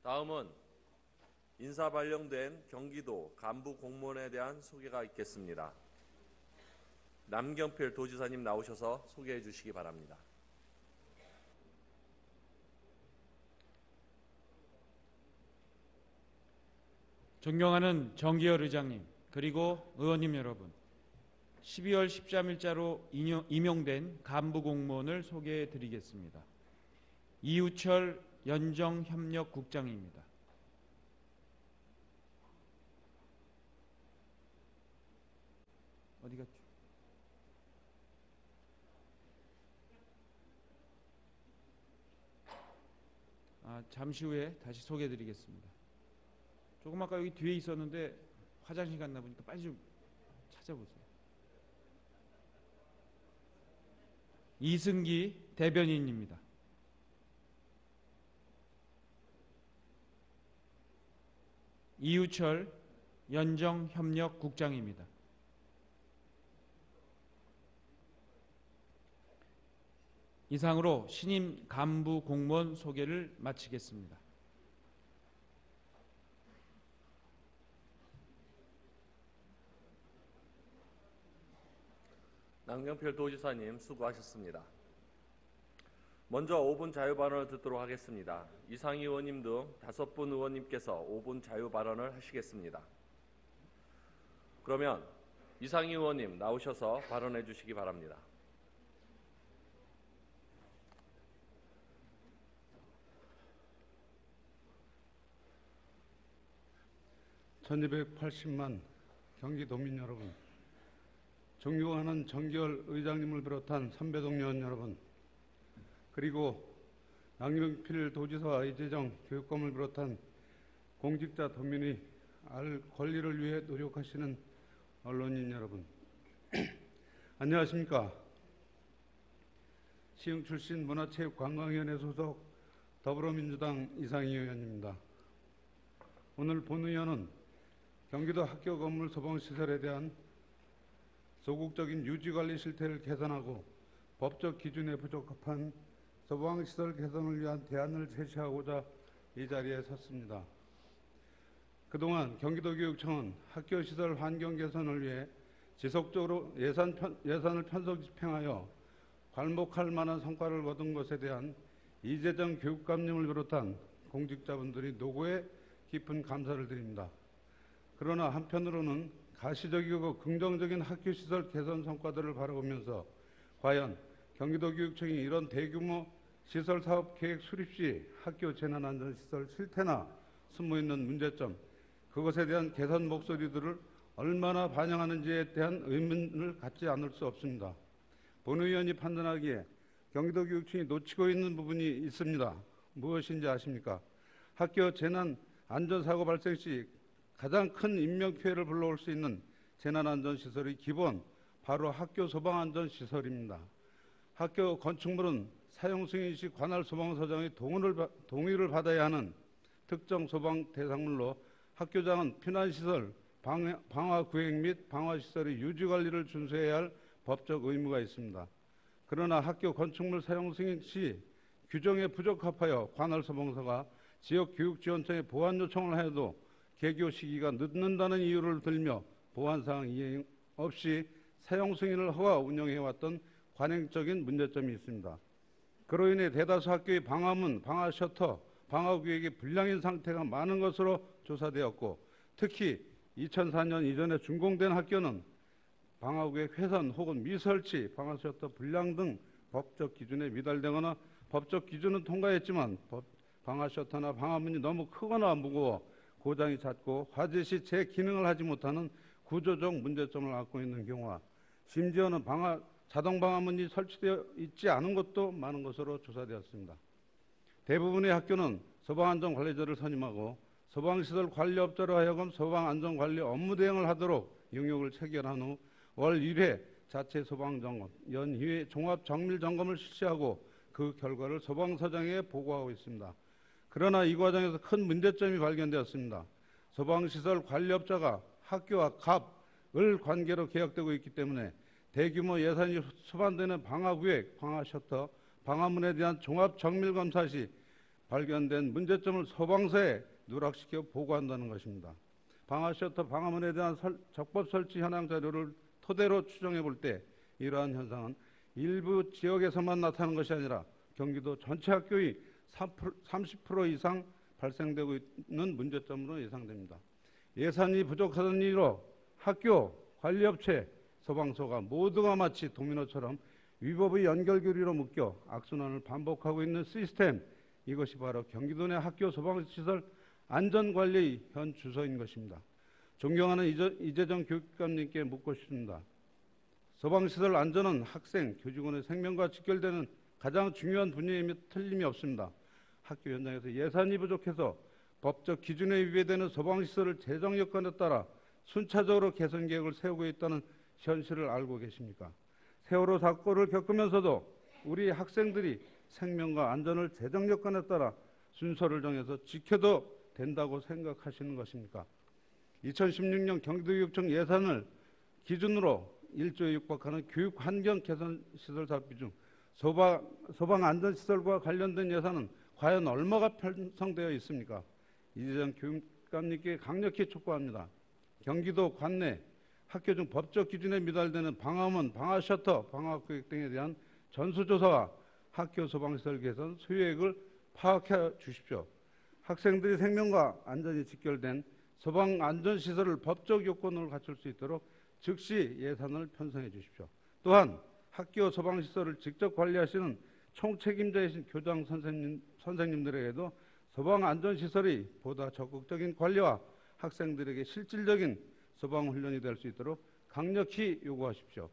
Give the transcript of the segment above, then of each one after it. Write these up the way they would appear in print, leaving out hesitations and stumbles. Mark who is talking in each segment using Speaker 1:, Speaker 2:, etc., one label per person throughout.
Speaker 1: 다음은 인사 발령된 경기도 간부 공무원에 대한 소개가 있겠습니다. 남경필 도지사님 나오셔서 소개해 주시기 바랍니다.
Speaker 2: 존경하는 정기열 의장님, 그리고 의원님 여러분, 12월 13일자로 임용된 간부 공무원을 소개해 드리겠습니다. 이우철 연정협력국장입니다. 어디 갔죠? 잠시 후에 다시 소개해 드리겠습니다. 조금 아까 여기 뒤에 있었는데 화장실 갔나 보니까 빨리 좀 찾아보세요. 이승기 대변인입니다. 이우철 연정협력국장입니다. 이상으로 신임 간부 공무원 소개를 마치겠습니다.
Speaker 1: 남경필 도지사님 수고하셨습니다. 먼저 5분 자유 발언을 듣도록 하겠습니다. 이상희 의원님 등 5분 의원님께서 5분 자유 발언을 하시겠습니다. 그러면 이상희 의원님 나오셔서 발언해 주시기 바랍니다.
Speaker 3: 1280만 경기도민 여러분, 존경하는 정기열 의장님을 비롯한 선배 동료원 여러분, 그리고 남경필 도지사와 이재정 교육감을 비롯한 공직자 도민이 알 권리를 위해 노력하시는 언론인 여러분, 안녕하십니까. 시흥 출신 문화체육관광위원회 소속 더불어민주당 이상희 의원입니다. 오늘 본의원은 경기도 학교 건물 소방시설에 대한 소극적인 유지관리 실태를 개선하고 법적 기준에 부적합한 소방시설 개선을 위한 대안을 제시하고자 이 자리에 섰습니다. 그동안 경기도교육청은 학교시설 환경 개선을 위해 지속적으로 예산을 편성 집행하여 괄목할 만한 성과를 거둔 것에 대한 이재정 교육감님을 비롯한 공직자분들이 노고에 깊은 감사를 드립니다. 그러나 한편으로는 가시적이고 긍정적인 학교시설 개선 성과들을 바라보면서 과연 경기도교육청이 이런 대규모 시설사업 계획 수립 시 학교 재난안전시설 실태나 숨어있는 문제점, 그것에 대한 개선 목소리들을 얼마나 반영하는지에 대한 의문을 갖지 않을 수 없습니다. 본 의원이 판단하기에 경기도교육청이 놓치고 있는 부분이 있습니다. 무엇인지 아십니까? 학교 재난안전사고 발생 시 가장 큰 인명피해를 불러올 수 있는 재난안전시설의 기본, 바로 학교 소방안전시설입니다. 학교 건축물은 사용 승인 시 관할 소방서장의 동의를 받아야 하는 특정 소방 대상물로 학교장은 피난시설, 방화구획 및 방화시설의 유지관리를 준수해야 할 법적 의무가 있습니다. 그러나 학교 건축물 사용 승인 시 규정에 부적합하여 관할 소방서가 지역교육지원청에 보완 요청을 하여도 개교 시기가 늦는다는 이유를 들며 보완사항 이행 없이 사용 승인을 허가 운영해왔던 관행적인 문제점이 있습니다. 그로 인해 대다수 학교의 방화문, 방화셔터, 방화구역이 불량인 상태가 많은 것으로 조사되었고, 특히 2004년 이전에 준공된 학교는 방화구역 훼손 혹은 미설치, 방화셔터 불량 등 법적 기준에 미달되거나 법적 기준은 통과했지만 방화셔터나 방화문이 너무 크거나 무거워 고장이 잦고 화재 시 제 기능을 하지 못하는 구조적 문제점을 갖고 있는 경우와 심지어는 자동 방화문이 설치되어 있지 않은 것도 많은 것으로 조사되었습니다. 대부분의 학교는 소방안전관리자를 선임하고 소방시설 관리업자로 하여금 소방안전관리 업무 대행을 하도록 영역을 체결한 후 월 1회 자체 소방점검, 연 2회 종합정밀점검을 실시하고 그 결과를 소방서장에 보고하고 있습니다. 그러나 이 과정에서 큰 문제점이 발견되었습니다. 소방시설 관리업자가 학교와 갑을 관계로 계약되고 있기 때문에 대규모 예산이 수반되는 방화구획, 방화셔터, 방화문에 대한 종합정밀검사 시 발견된 문제점을 소방서에 누락시켜 보고한다는 것입니다. 방화셔터 방화문에 대한 적법 설치 현황 자료를 토대로 추정해 볼 때 이러한 현상은 일부 지역에서만 나타나는 것이 아니라 경기도 전체 학교의 30% 이상 발생되고 있는 문제점으로 예상됩니다. 예산이 부족하던 이유로 학교, 관리업체, 소방서가 모두가 마치 도미노처럼 위법의 연결고리로 묶여 악순환을 반복하고 있는 시스템, 이것이 바로 경기도 내 학교 소방시설 안전관리의 현 주소인 것입니다. 존경하는 이재정 교육감님께 묻고 싶습니다. 소방시설 안전은 학생, 교직원의 생명과 직결되는 가장 중요한 분야임에 틀림이 없습니다. 학교 현장에서 예산이 부족해서 법적 기준에 위배되는 소방시설을 재정 여건에 따라 순차적으로 개선 계획을 세우고 있다는 현실을 알고 계십니까? 세월호 사고를 겪으면서도 우리 학생들이 생명과 안전을 재정 여건에 따라 순서를 정해서 지켜도 된다고 생각하시는 것입니까? 2016년 경기도교육청 예산을 기준으로 1조에 육박하는 교육환경 개선 시설 살피 중 소방 안전시설과 관련된 예산은 과연 얼마가 편성되어 있습니까? 이재정 교육감님께 강력히 촉구합니다. 경기도 관내 학교 중 법적 기준에 미달되는 방화문, 방화셔터, 방화구역 등에 대한 전수조사와 학교 소방시설 개선 소요액을 파악해 주십시오. 학생들의 생명과 안전이 직결된 소방안전시설을 법적 요건으로 갖출 수 있도록 즉시 예산을 편성해 주십시오. 또한 학교 소방시설을 직접 관리하시는 총책임자이신 교장 선생님들에게도 소방안전시설이 보다 적극적인 관리와 학생들에게 실질적인 소방훈련이 될 수 있도록 강력히 요구하십시오.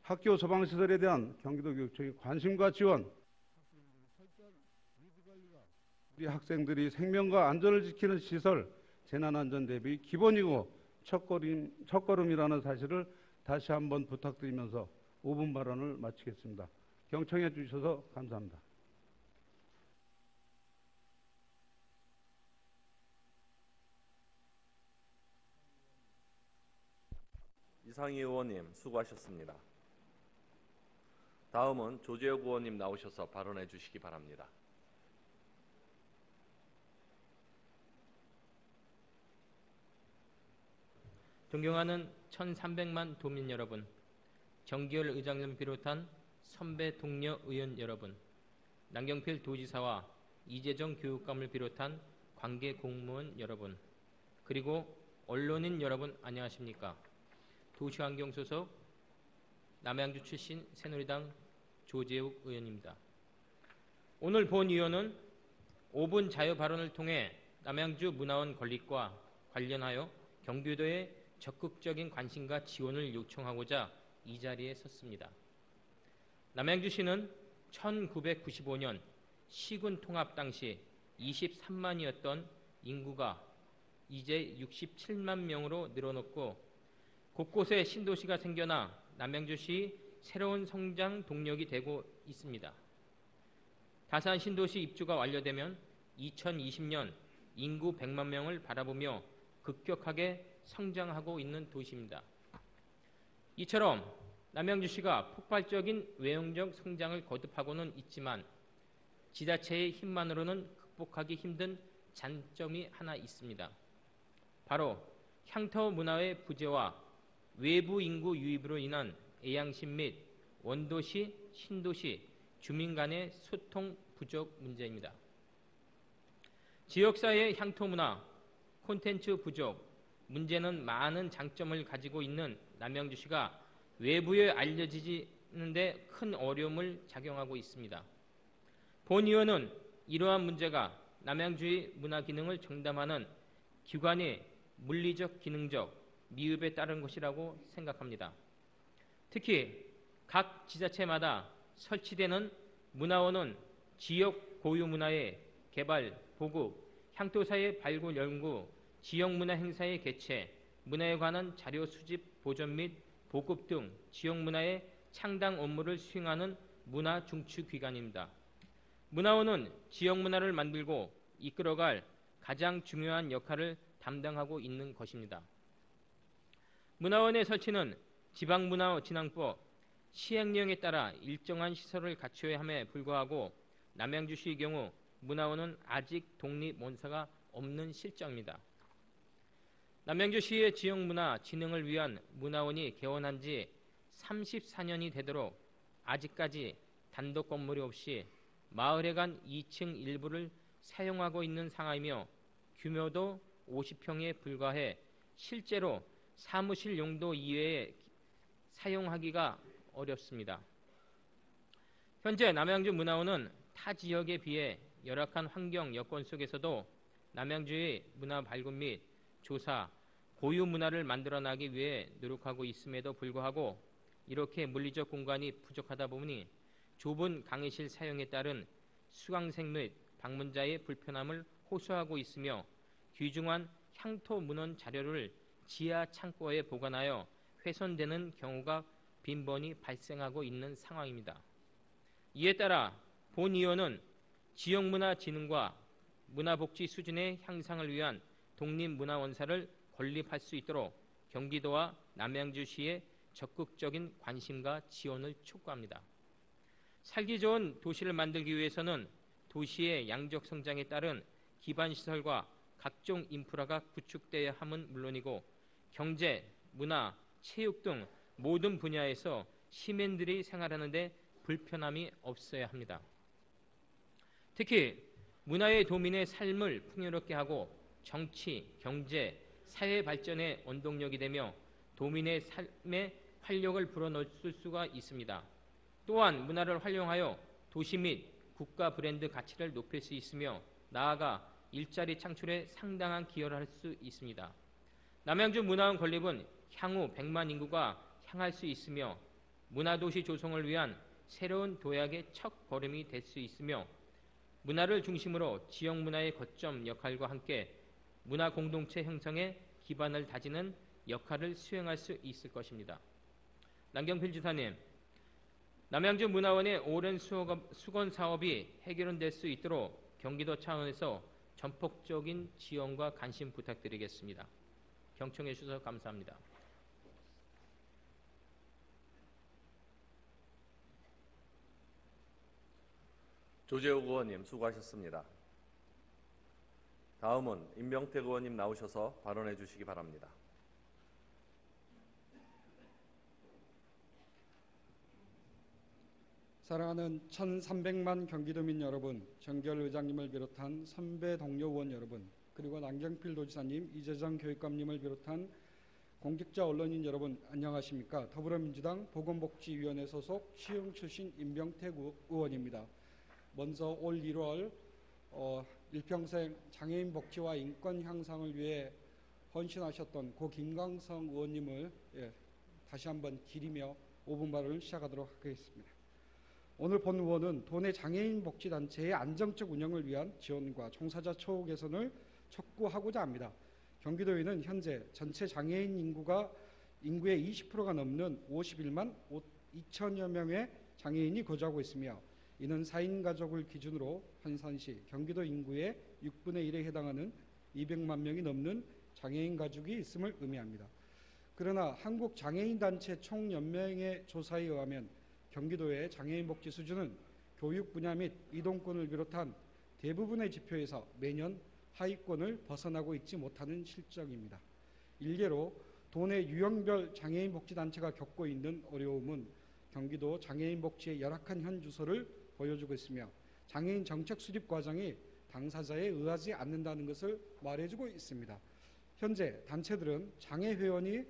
Speaker 3: 학교 소방시설에 대한 경기도교육청의 관심과 지원, 우리 학생들이 생명과 안전을 지키는 시설, 재난안전 대비 기본이고 첫걸음이라는 사실을 다시 한번 부탁드리면서 5분 발언을 마치겠습니다. 경청해 주셔서 감사합니다.
Speaker 1: 이상희 의원님 수고하셨습니다. 다음은 조재혁 의원님 나오셔서 발언해 주시기 바랍니다.
Speaker 4: 존경하는 1300만 도민 여러분, 정기열 의장님 비롯한 선배 동료 의원 여러분, 남경필 도지사와 이재정 교육감을 비롯한 관계 공무원 여러분, 그리고 언론인 여러분 안녕하십니까? 도시환경 소속 남양주 출신 새누리당 조재욱 의원입니다. 오늘 본의원은 5분 자유 발언을 통해 남양주 문화원 건립과 관련하여 경기도의 적극적인 관심과 지원을 요청하고자 이 자리에 섰습니다. 남양주시는 1995년 시군 통합 당시 23만이었던 인구가 이제 67만 명으로 늘어났고 곳곳에 신도시가 생겨나 남양주시 새로운 성장 동력이 되고 있습니다. 다산 신도시 입주가 완료되면 2020년 인구 100만 명을 바라보며 급격하게 성장하고 있는 도시입니다. 이처럼 남양주시가 폭발적인 외형적 성장을 거듭하고는 있지만 지자체의 힘만으로는 극복하기 힘든 장점이 하나 있습니다. 바로 향토 문화의 부재와 외부 인구 유입으로 인한 애양심 및 원도시, 신도시, 주민 간의 소통 부족 문제입니다. 지역사회의 향토 문화, 콘텐츠 부족, 문제는 많은 장점을 가지고 있는 남양주시가 외부에 알려지는데 큰 어려움을 작용하고 있습니다. 본 의원은 이러한 문제가 남양주의 문화 기능을 정담하는 기관의 물리적, 기능적 미흡에 따른 것이라고 생각합니다. 특히 각 지자체마다 설치되는 문화원은 지역 고유 문화의 개발, 보급, 향토사의 발굴 연구, 지역문화 행사의 개최, 문화에 관한 자료 수집, 보존 및 보급 등 지역문화의 창당 업무를 수행하는 문화중추기관입니다. 문화원은 지역문화를 만들고 이끌어갈 가장 중요한 역할을 담당하고 있는 것입니다. 문화원의 설치는 지방문화진흥법 시행령에 따라 일정한 시설을 갖춰야 함에 불구하고 남양주시의 경우 문화원은 아직 독립원사가 없는 실정입니다. 남양주시의 지역문화 진흥을 위한 문화원이 개원한 지 34년이 되도록 아직까지 단독 건물이 없이 마을회관 2층 일부를 사용하고 있는 상황이며 규모도 50평에 불과해 실제로 사무실 용도 이외에 사용하기가 어렵습니다. 현재 남양주 문화원은 타 지역에 비해 열악한 환경 여건 속에서도 남양주의 문화 발굴 및 조사, 고유 문화를 만들어나기 위해 노력하고 있음에도 불구하고 이렇게 물리적 공간이 부족하다 보니 좁은 강의실 사용에 따른 수강생 및 방문자의 불편함을 호소하고 있으며 귀중한 향토 문헌 자료를 지하 창고에 보관하여 훼손되는 경우가 빈번히 발생하고 있는 상황입니다. 이에 따라 본 의원은 지역문화진흥과 문화복지 수준의 향상을 위한 독립문화원사를 건립할 수 있도록 경기도와 남양주시의 적극적인 관심과 지원을 촉구합니다. 살기 좋은 도시를 만들기 위해서는 도시의 양적 성장에 따른 기반시설과 각종 인프라가 구축되어야 함은 물론이고 경제, 문화, 체육 등 모든 분야에서 시민들이 생활하는 데 불편함이 없어야 합니다. 특히 문화의 도민의 삶을 풍요롭게 하고 정치, 경제, 사회 발전의 원동력이 되며 도민의 삶에 활력을 불어넣을 수가 있습니다. 또한 문화를 활용하여 도시 및 국가 브랜드 가치를 높일 수 있으며 나아가 일자리 창출에 상당한 기여를 할 수 있습니다. 남양주 문화원 건립은 향후 100만 인구가 향할 수 있으며 문화도시 조성을 위한 새로운 도약의 첫 걸음이 될 수 있으며 문화를 중심으로 지역 문화의 거점 역할과 함께 문화 공동체 형성에 기반을 다지는 역할을 수행할 수 있을 것입니다. 남경필 지사님, 남양주 문화원의 오랜 수건 사업이 해결될 수 있도록 경기도 차원에서 전폭적인 지원과 관심 부탁드리겠습니다. 경청해 주셔서 감사합니다.
Speaker 1: 조재욱 의원님 수고하셨습니다. 다음은 임명택 의원님 나오셔서 발언해 주시기 바랍니다.
Speaker 5: 사랑하는 1300만 경기도민 여러분, 정결 의장님을 비롯한 선배 동료 의원 여러분, 그리고 남경필 도지사님, 이재정 교육감님을 비롯한 공직자 언론인 여러분 안녕하십니까? 더불어민주당 보건복지위원회 소속 시흥 출신 임명택 의원입니다. 먼저 올 1월 일평생 장애인 복지와 인권 향상을 위해 헌신하셨던 고 김광성 의원님을 다시 한번 기리며 5분 발언을 시작하도록 하겠습니다. 오늘 본 의원은 도내 장애인 복지단체의 안정적 운영을 위한 지원과 종사자 처우 개선을 촉구하고자 합니다. 경기도에는 현재 전체 장애인 인구의 20%가 넘는 51만 2천여 명의 장애인이 거주하고 있으며 이는 4인 가족을 기준으로 환산 시 경기도 인구의 6분의 1에 해당하는 200만 명이 넘는 장애인 가족이 있음을 의미합니다. 그러나 한국장애인단체 총연맹의 조사에 의하면 경기도의 장애인 복지 수준은 교육 분야 및 이동권을 비롯한 대부분의 지표에서 매년 하위권을 벗어나고 있지 못하는 실정입니다. 일례로 도내 유형별 장애인 복지단체가 겪고 있는 어려움은 경기도 장애인 복지의 열악한 현 주소를 보여주고 있으며 장애인 정책 수립 과정이 당사자에 의하지 않는다는 것을 말해주고 있습니다. 현재 단체들은 장애 회원이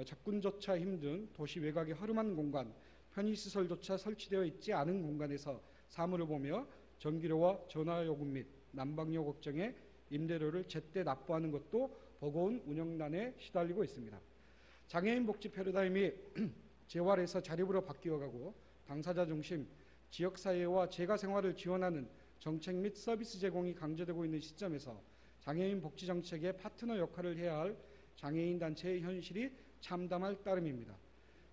Speaker 5: 접근조차 힘든 도시 외곽의 허름한 공간, 편의시설조차 설치되어 있지 않은 공간에서 사무를 보며 전기료와 전화요금 및 난방료 걱정에 임대료를 제때 납부하는 것도 버거운 운영난에 시달리고 있습니다. 장애인 복지 패러다임이 재활에서 자립으로 바뀌어가고 당사자 중심 지역사회와 재가생활을 지원하는 정책 및 서비스 제공이 강조되고 있는 시점에서 장애인 복지 정책의 파트너 역할을 해야 할 장애인 단체의 현실이 참담할 따름입니다.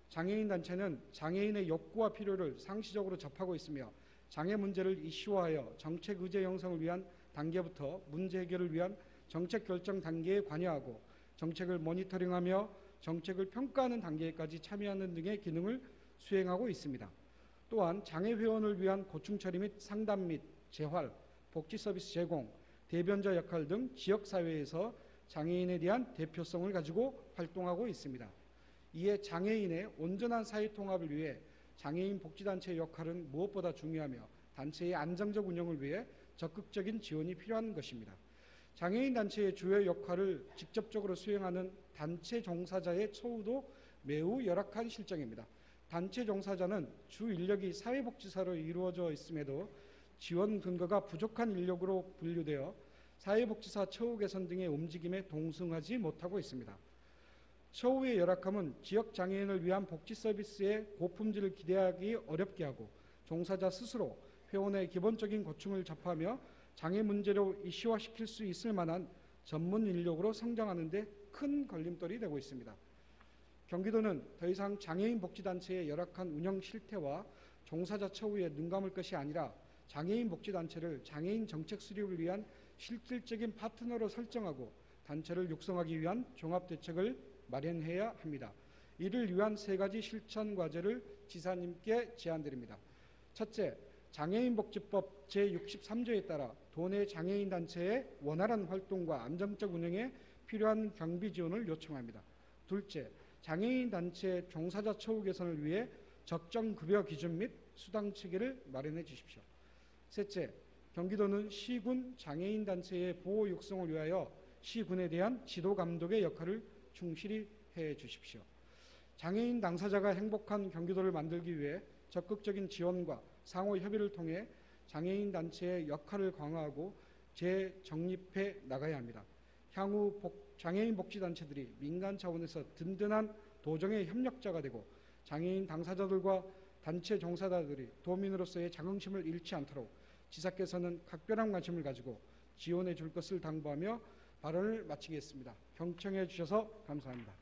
Speaker 5: 장애인 단체는 장애인의 욕구와 필요를 상시적으로 접하고 있으며 장애 문제를 이슈화하여 정책 의제 형성을 위한 단계부터 문제 해결을 위한 정책 결정 단계에 관여하고 정책을 모니터링하며 정책을 평가하는 단계까지 참여하는 등의 기능을 수행하고 있습니다. 또한 장애 회원을 위한 고충 처리 및 상담 및 재활, 복지 서비스 제공, 대변자 역할 등 지역사회에서 장애인에 대한 대표성을 가지고 활동하고 있습니다. 이에 장애인의 온전한 사회통합을 위해 장애인 복지단체의 역할은 무엇보다 중요하며 단체의 안정적 운영을 위해 적극적인 지원이 필요한 것입니다. 장애인 단체의 주요 역할을 직접적으로 수행하는 단체 종사자의 처우도 매우 열악한 실정입니다. 단체 종사자는 주 인력이 사회복지사로 이루어져 있음에도 지원 근거가 부족한 인력으로 분류되어 사회복지사 처우 개선 등의 움직임에 동승하지 못하고 있습니다. 처우의 열악함은 지역 장애인을 위한 복지 서비스의 고품질을 기대하기 어렵게 하고 종사자 스스로 회원의 기본적인 고충을 접하며 장애 문제로 이슈화시킬 수 있을 만한 전문 인력으로 성장하는 데 큰 걸림돌이 되고 있습니다. 경기도는 더 이상 장애인 복지단체의 열악한 운영 실태와 종사자 처우에 눈감을 것이 아니라 장애인 복지단체를 장애인 정책 수립을 위한 실질적인 파트너로 설정하고 단체를 육성하기 위한 종합대책을 마련해야 합니다. 이를 위한 3가지 실천 과제를 지사님께 제안드립니다. 첫째, 장애인복지법 제63조에 따라 도내 장애인 단체의 원활한 활동과 안정적 운영에 필요한 경비 지원을 요청합니다. 둘째, 장애인 단체 종사자 처우 개선을 위해 적정 급여 기준 및 수당 체계를 마련해 주십시오. 셋째, 경기도는 시군 장애인 단체의 보호 육성을 위하여 시군에 대한 지도 감독의 역할을 충실히 해 주십시오. 장애인 당사자가 행복한 경기도를 만들기 위해 적극적인 지원과 상호 협의를 통해 장애인 단체의 역할을 강화하고 재정립해 나가야 합니다. 향후 장애인 복지단체들이 민간 차원에서 든든한 도정의 협력자가 되고 장애인 당사자들과 단체 종사자들이 도민으로서의 자긍심을 잃지 않도록 지사께서는 각별한 관심을 가지고 지원해 줄 것을 당부하며 발언을 마치겠습니다. 경청해 주셔서 감사합니다.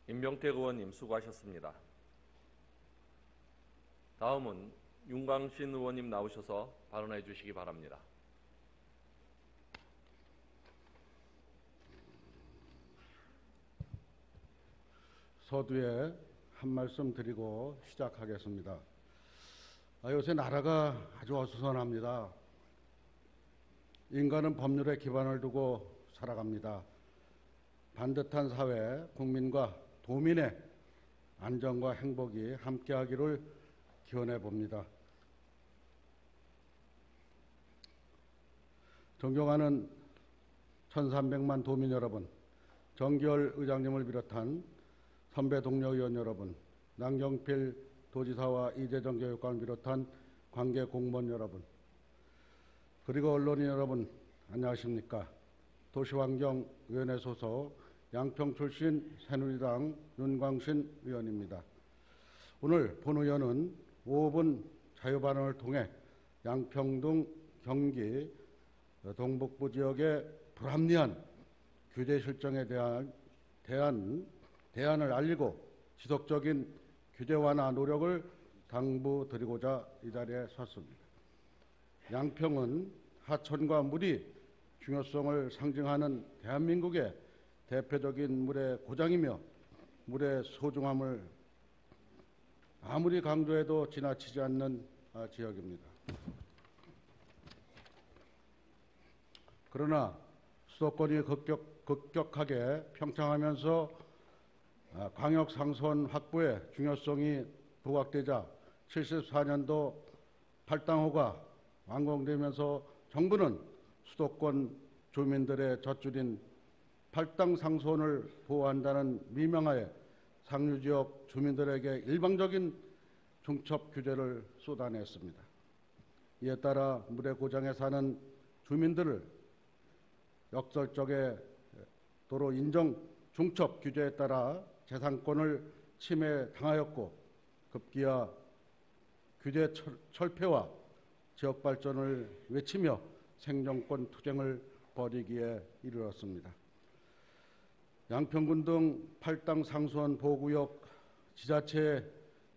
Speaker 1: 임병택 의원님 수고하셨습니다. 다음은 윤광신 의원님 나오셔서 발언해 주시기 바랍니다.
Speaker 6: 서두에 한 말씀 드리고 시작하겠습니다. 요새 나라가 아주 어수선합니다. 인간은 법률에 기반을 두고 살아갑니다. 반듯한 사회, 국민과 도민의 안전과 행복이 함께하기를 기원해 봅니다. 존경하는 1300만 도민 여러분, 정기열 의장님을 비롯한 선배 동료 의원 여러분, 남경필 도지사와 이재정 교육감을 비롯한 관계 공무원 여러분, 그리고 언론인 여러분, 안녕하십니까? 도시환경위원회 소속 양평 출신 새누리당 윤광신 의원입니다. 오늘 본 의원은 5분 자유발언을 통해 양평 등 경기 동북부 지역의 불합리한 규제 실정에 대한 대안을 알리고 지속적인 규제 완화 노력을 당부드리고자 이 자리에 섰습니다. 양평은 하천과 물이 중요성을 상징하는 대한민국의 대표적인 물의 고장이며 물의 소중함을 아무리 강조해도 지나치지 않는 지역입니다. 그러나 수도권이 급격하게 평창하면서 광역상수원 확보의 중요성이 부각되자 74년도 8당호가 완공되면서 정부는 수도권 주민들의 젖줄인 8당 상수원을 보호한다는 미명하에 상류지역 주민들에게 일방적인 중첩 규제를 쏟아냈습니다. 이에 따라 물의 고장에 사는 주민들을 역설적에 도로 인정 중첩 규제에 따라 재산권을 침해당하였고 급기야 규제 철폐와 지역 발전을 외치며 생존권 투쟁을 벌이기에 이르렀습니다. 양평군 등 8당 상수원 보호구역 지자체의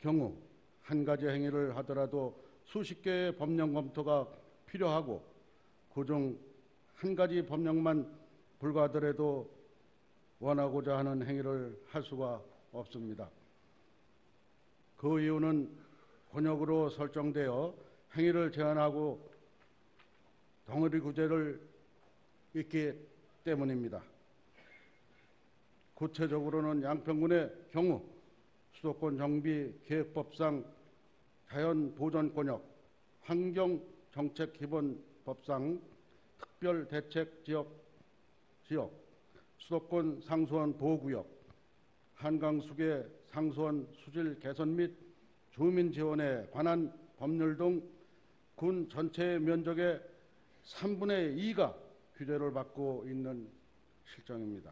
Speaker 6: 경우 한 가지 행위를 하더라도 수십 개의 법령 검토가 필요하고 그중 한 가지 법령만 불과하더라도 원하고자 하는 행위를 할 수가 없습니다. 그 이유는 권역으로 설정되어 행위를 제한하고 덩어리 구제를 있기 때문입니다. 구체적으로는 양평군의 경우 수도권 정비 계획법상 자연보전권역, 환경정책기본법상 특별대책지역, 수도권 상수원 보호구역, 한강수계 상수원 수질 개선 및 주민 지원에 관한 법률 등 군 전체 면적의 3분의 2가 규제를 받고 있는 실정입니다.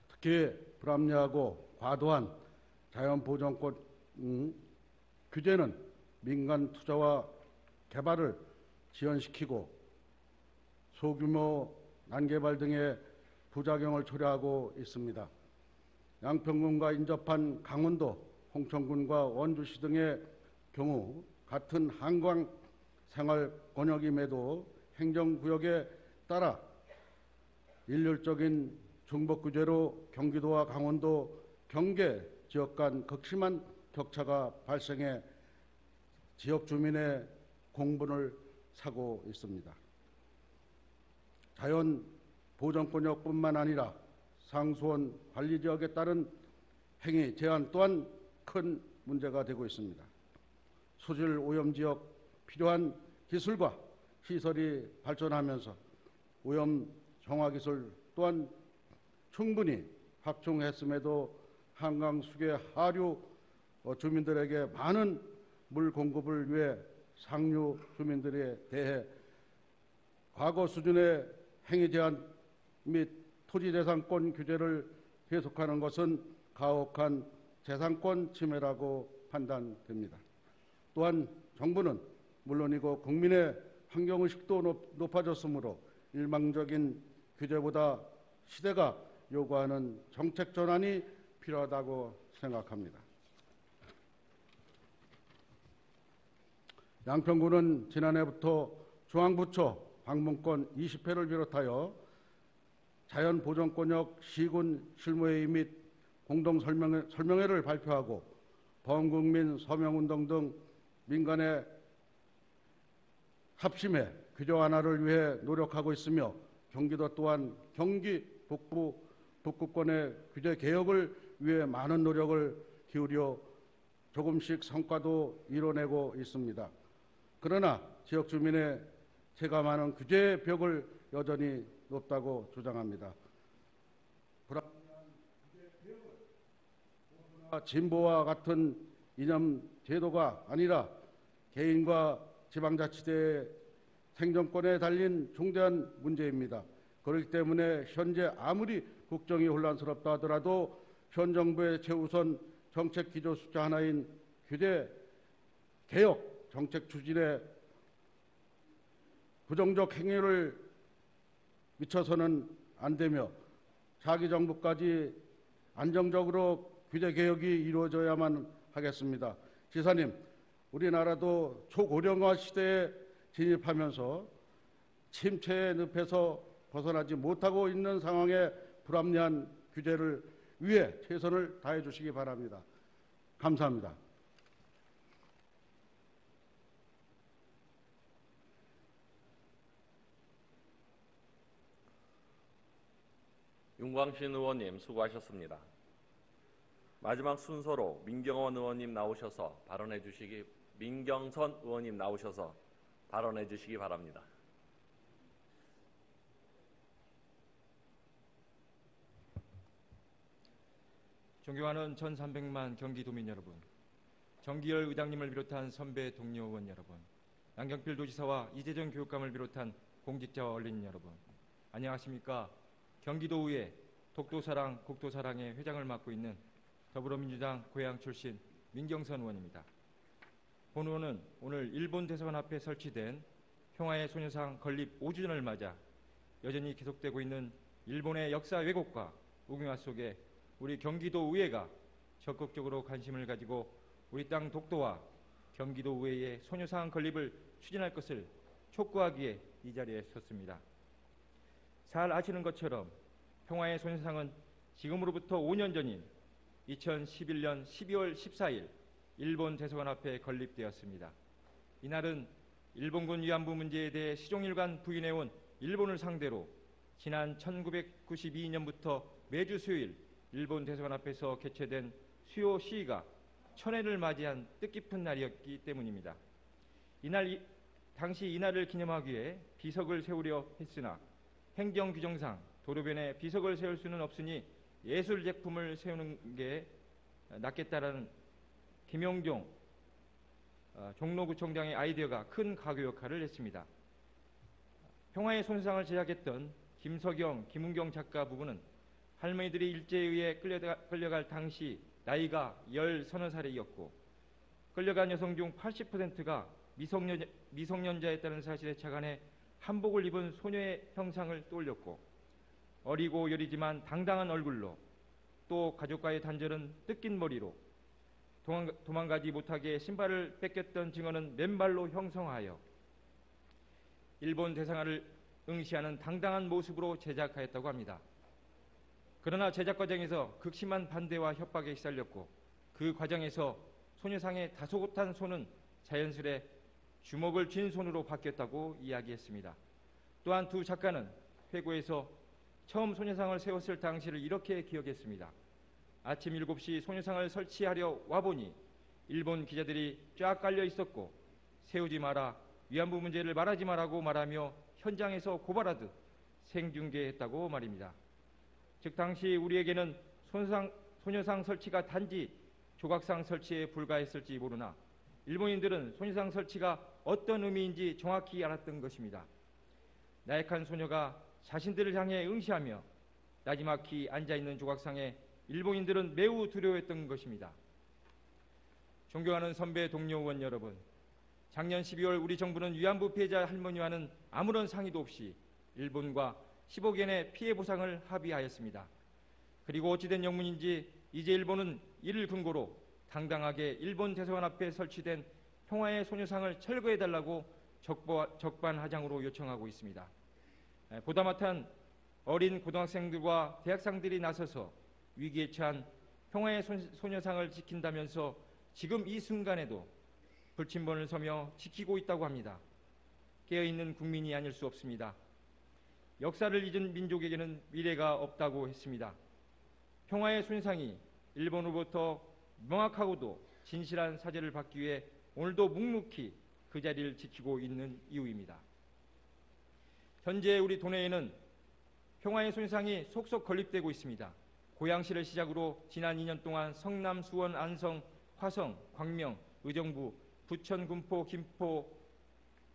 Speaker 6: 특히 불합리하고 과도한 자연보전권 규제는 민간 투자와 개발을 지연시키고 소규모 난개발 등의 부작용을 초래하고 있습니다. 양평군과 인접한 강원도, 홍천군과 원주시 등의 경우 같은 한강 생활권역임에도 행정구역에 따라 일률적인 중복규제로 경기도와 강원도, 경계 지역 간 극심한 격차가 발생해 지역 주민의 공분을 사고 있습니다. 자연보전권역뿐만 아니라 상수원 관리지역에 따른 행위 제한 또한 큰 문제가 되고 있습니다. 수질 오염지역 필요한 기술과 시설이 발전하면서 오염 정화기술 또한 충분히 확충했음에도 한강 수계 하류 주민들에게 많은 물 공급을 위해 상류 주민들에 대해 과거 수준의 행위 제한 및 토지재산권 규제를 계속하는 것은 가혹한 재산권 침해라고 판단됩니다. 또한 정부는 물론이고 국민의 환경의식도 높아졌으므로 일방적인 규제보다 시대가 요구하는 정책 전환이 필요하다고 생각합니다. 양평군은 지난해부터 중앙부처 방문권 20회를 비롯하여 자연보전권역 시군 실무회의 및 공동설명회를 발표하고 범국민 서명운동 등 민간의 합심해 규제 완화를 위해 노력하고 있으며 경기도 또한 경기 북부권의 규제 개혁을 위해 많은 노력을 기울여 조금씩 성과도 이뤄내고 있습니다. 그러나 지역 주민의 체감하는 규제의 벽을 여전히 높다고 주장합니다. 진보와 같은 이념 제도가 아니라 개인과 지방자치대의 생존권에 달린 중대한 문제입니다. 그렇기 때문에 현재 아무리 국정이 혼란스럽다 하더라도 현 정부의 최우선 정책 기조 숫자 하나인 규제 개혁 정책 추진에 부정적 행위를 미쳐서는 안 되며 자기 정부까지 안정적으로 규제 개혁이 이루어져야만 하겠습니다. 지사님, 우리나라도 초고령화 시대에 진입하면서 침체의 늪에서 벗어나지 못하고 있는 상황에 불합리한 규제를 위해 최선을 다해 주시기 바랍니다. 감사합니다.
Speaker 1: 윤광신 의원님 수고하셨습니다. 마지막 순서로 민경선 의원님 나오셔서 발언해 주시기 바랍니다.
Speaker 7: 존경하는 1300만 경기도민 여러분, 정기열 의장님을 비롯한 선배 동료 의원 여러분, 양경필 도지사와 이재정 교육감을 비롯한 공직자와 언론인 여러분, 안녕하십니까? 경기도의회 독도사랑 국토사랑의 회장을 맡고 있는 더불어민주당 고향 출신 민경선 의원입니다. 본 의원은 오늘 일본 대사관 앞에 설치된 평화의 소녀상 건립 5주년을 맞아 여전히 계속되고 있는 일본의 역사 왜곡과 우경화 속에 우리 경기도의회가 적극적으로 관심을 가지고 우리 땅 독도와 경기도의회의 소녀상 건립을 추진할 것을 촉구하기에 이 자리에 섰습니다. 잘 아시는 것처럼 평화의 소녀상은 지금으로부터 5년 전인 2011년 12월 14일 일본 대사관 앞에 건립되었습니다. 이날은 일본군 위안부 문제에 대해 시종일관 부인해온 일본을 상대로 지난 1992년부터 매주 수요일 일본 대사관 앞에서 개최된 수요 시위가 천회를 맞이한 뜻깊은 날이었기 때문입니다. 당시 이날을 기념하기 위해 비석을 세우려 했으나 행정규정상 도로변에 비석을 세울 수는 없으니 예술 제품을 세우는 게 낫겠다라는 김용종 종로구청장의 아이디어가 큰 가교 역할을 했습니다. 평화의 손상을 제작했던 김석영, 김은경 작가 부부는 할머니들이 일제에 의해 끌려갈 당시 나이가 10서너 살이었고 끌려간 여성 중 80%가 미성년자였다는 사실에 착안해 한복을 입은 소녀의 형상을 떠올렸고 어리고 여리지만 당당한 얼굴로 또 가족과의 단절은 뜯긴 머리로 도망가지 못하게 신발을 뺏겼던 증언은 맨발로 형성하여 일본 대사관을 응시하는 당당한 모습으로 제작하였다고 합니다. 그러나 제작 과정에서 극심한 반대와 협박에 시달렸고 그 과정에서 소녀상의 다소곳한 손은 자연스레 주먹을 쥔 손으로 바뀌었다고 이야기했습니다. 또한 두 작가는 회고에서 처음 소녀상을 세웠을 당시를 이렇게 기억했습니다. 아침 7시 소녀상을 설치하려 와보니 일본 기자들이 쫙 깔려 있었고 세우지 마라, 위안부 문제를 말하지 마라고 말하며 현장에서 고발하듯 생중계했다고 말입니다. 즉 당시 우리에게는 소녀상 설치가 단지 조각상 설치에 불과했을지 모르나 일본인들은 소녀상 설치가 어떤 의미인지 정확히 알았던 것입니다. 나약한 소녀가 자신들을 향해 응시하며 나지막히 앉아있는 조각상에 일본인들은 매우 두려워했던 것입니다. 존경하는 선배 동료 의원 여러분, 작년 12월 우리 정부는 위안부 피해자 할머니와는 아무런 상의도 없이 일본과 10억 엔의 피해 보상을 합의하였습니다. 그리고 어찌된 영문인지 이제 일본은 이를 근거로 당당하게 일본 대사관 앞에 설치된 평화의 소녀상을 철거해달라고 적반하장으로 요청하고 있습니다. 보다 못한 어린 고등학생들과 대학생들이 나서서 위기에 처한 평화의 소녀상을 지킨다면서 지금 이 순간에도 불침번을 서며 지키고 있다고 합니다. 깨어있는 국민이 아닐 수 없습니다. 역사를 잊은 민족에게는 미래가 없다고 했습니다. 평화의 소녀상이 일본으로부터 명확하고도 진실한 사죄를 받기 위해 오늘도 묵묵히 그 자리를 지키고 있는 이유입니다. 현재 우리 도내에는 평화의 소녀상이 속속 건립되고 있습니다. 고양시를 시작으로 지난 2년 동안 성남, 수원, 안성, 화성, 광명, 의정부, 부천, 군포, 김포,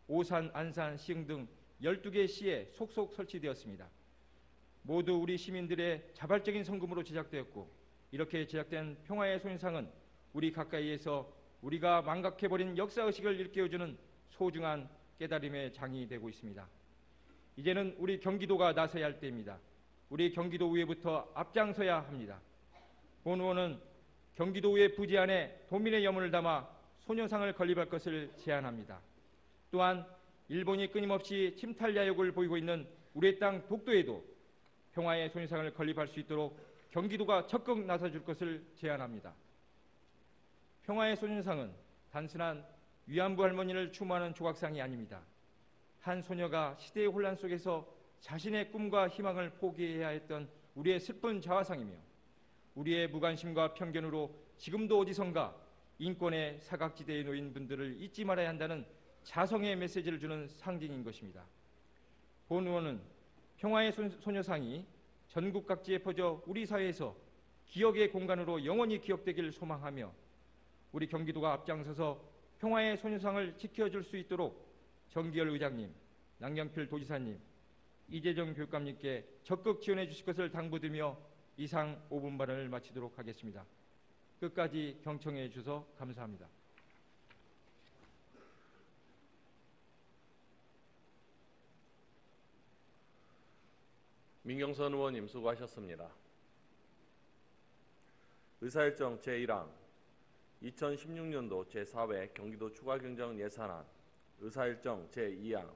Speaker 7: 오산, 안산, 시흥 등 12개 시에 속속 설치되었습니다. 모두 우리 시민들의 자발적인 성금으로 제작되었고 이렇게 제작된 평화의 소녀상은 우리 가까이에서 우리가 망각해버린 역사의식을 일깨워주는 소중한 깨달음의 장이 되고 있습니다. 이제는 우리 경기도가 나서야 할 때입니다. 우리 경기도의회부터 앞장서야 합니다. 본 의원은 경기도의회 부지 안에 도민의 염원을 담아 소녀상을 건립할 것을 제안합니다. 또한 일본이 끊임없이 침탈 야욕을 보이고 있는 우리의 땅 독도에도 평화의 소녀상을 건립할 수 있도록 경기도가 적극 나서줄 것을 제안합니다. 평화의 소녀상은 단순한 위안부 할머니를 추모하는 조각상이 아닙니다. 한 소녀가 시대의 혼란 속에서 자신의 꿈과 희망을 포기해야 했던 우리의 슬픈 자화상이며 우리의 무관심과 편견으로 지금도 어디선가 인권의 사각지대에 놓인 분들을 잊지 말아야 한다는 자성의 메시지를 주는 상징인 것입니다. 본 의원은 평화의 소녀상이 전국 각지에 퍼져 우리 사회에서 기억의 공간으로 영원히 기억되기를 소망하며 우리 경기도가 앞장서서 평화의 소녀상을 지켜줄 수 있도록 정기열 의장님, 남경필 도지사님, 이재정 교육감님께 적극 지원해 주실 것을 당부드리며 이상 5분 발언을 마치도록 하겠습니다. 끝까지 경청해 주셔서 감사합니다.
Speaker 1: 민경선 의원님 수고하셨습니다. 의사일정 제1항 2016년도 제4회 경기도 추가경정 예산안 의사일정 제2항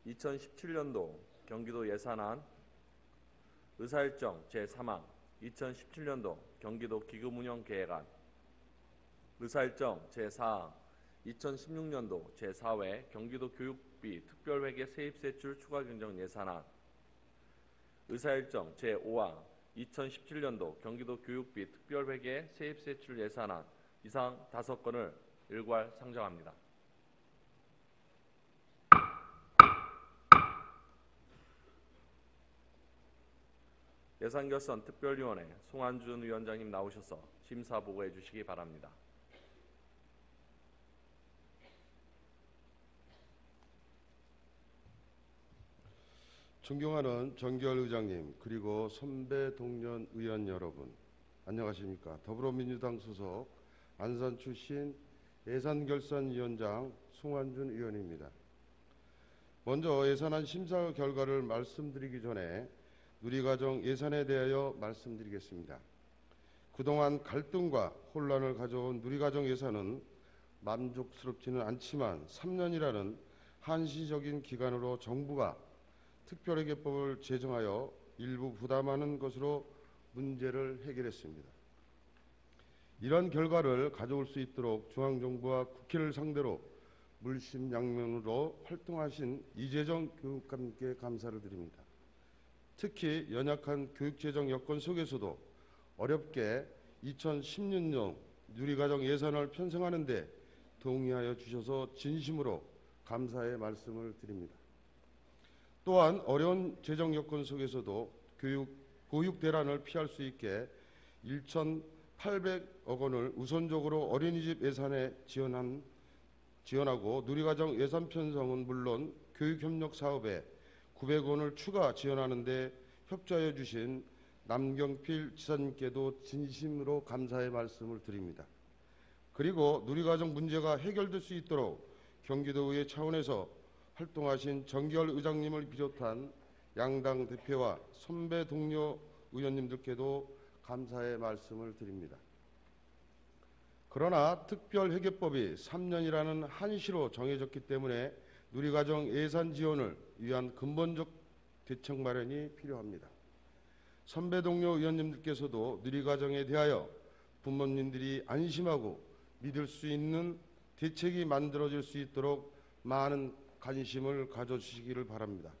Speaker 1: 2017년도 경기도 예산안 의사일정 제3항 2017년도 경기도 기금운영계획안, 의사일정 제4항 2016년도 제4회 경기도 교육비 특별회계 세입세출 추가경정 예산안, 의사일정 제5항 2017년도 경기도 교육비 특별회계 세입세출 예산안 이상 5건을 일괄 상정합니다. 예산결산 특별위원회 송한준 위원장님 나오셔서 심사 보고해 주시기 바랍니다.
Speaker 8: 존경하는 정기열 의장님, 그리고 선배 동료 의원 여러분, 안녕하십니까. 더불어민주당 소속 안산 출신 예산결산위원장 송한준 의원입니다. 먼저 예산안 심사 결과를 말씀드리기 전에 누리과정 예산에 대하여 말씀드리겠습니다. 그동안 갈등과 혼란을 가져온 누리과정 예산은 만족스럽지는 않지만 3년이라는 한시적인 기간으로 정부가 특별회계법을 제정하여 일부 부담하는 것으로 문제를 해결했습니다. 이런 결과를 가져올 수 있도록 중앙정부와 국회를 상대로 물심양면으로 활동하신 이재정 교육감께 감사를 드립니다. 특히 연약한 교육재정 여건 속에서도 어렵게 2016년 누리과정 예산을 편성하는 데 동의하여 주셔서 진심으로 감사의 말씀을 드립니다. 또한 어려운 재정 여건 속에서도 보육 대란을 피할 수 있게 1,800억 원을 우선적으로 어린이집 예산에 지원하고 누리과정 예산 편성은 물론 교육협력 사업에 900원을 추가 지원하는 데 협조하여 주신 남경필 지사님께도 진심으로 감사의 말씀을 드립니다. 그리고 누리과정 문제가 해결될 수 있도록 경기도의회 차원에서 활동하신 정기열 의장님을 비롯한 양당 대표와 선배 동료 의원님들께도 감사의 말씀을 드립니다. 그러나 특별회계법이 3년이라는 한시로 정해졌기 때문에 누리과정 예산 지원을 위한 근본적 대책 마련이 필요합니다. 선배 동료 의원님들께서도 누리과정에 대하여 부모님들이 안심하고 믿을 수 있는 대책이 만들어질 수 있도록 많은 관심을 가져주시기를 바랍니다.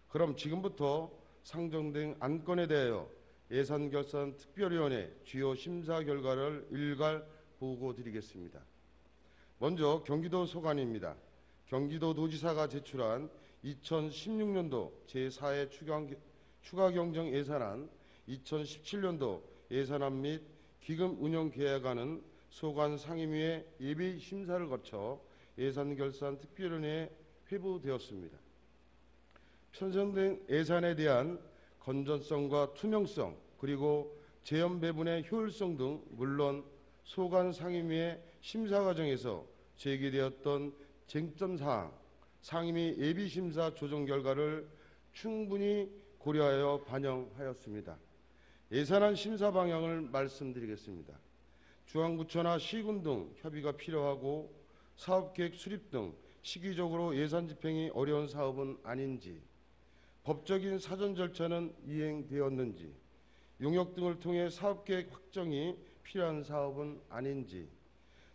Speaker 8: 그럼 지금부터 상정된 안건에 대하여 예산결산특별위원회 주요 심사 결과를 일괄 보고드리겠습니다. 먼저 경기도 소관입니다. 경기도도지사가 제출한 2016년도 제4회 추가경정 예산안, 2017년도 예산안 및 기금운영계획안은 소관 상임위의 예비 심사를 거쳐 예산결산특별위원회에 회부되었습니다. 편성된 예산에 대한 건전성과 투명성, 그리고 재원 배분의 효율성 등 물론 소관 상임위의 심사 과정에서 제기되었던 쟁점사항, 상임위 예비심사 조정 결과를 충분히 고려하여 반영하였습니다. 예산안 심사 방향을 말씀드리겠습니다. 중앙부처나 시군 등 협의가 필요하고 사업계획 수립 등 시기적으로 예산 집행이 어려운 사업은 아닌지, 법적인 사전 절차는 이행되었는지, 용역 등을 통해 사업계획 확정이 필요한 사업은 아닌지,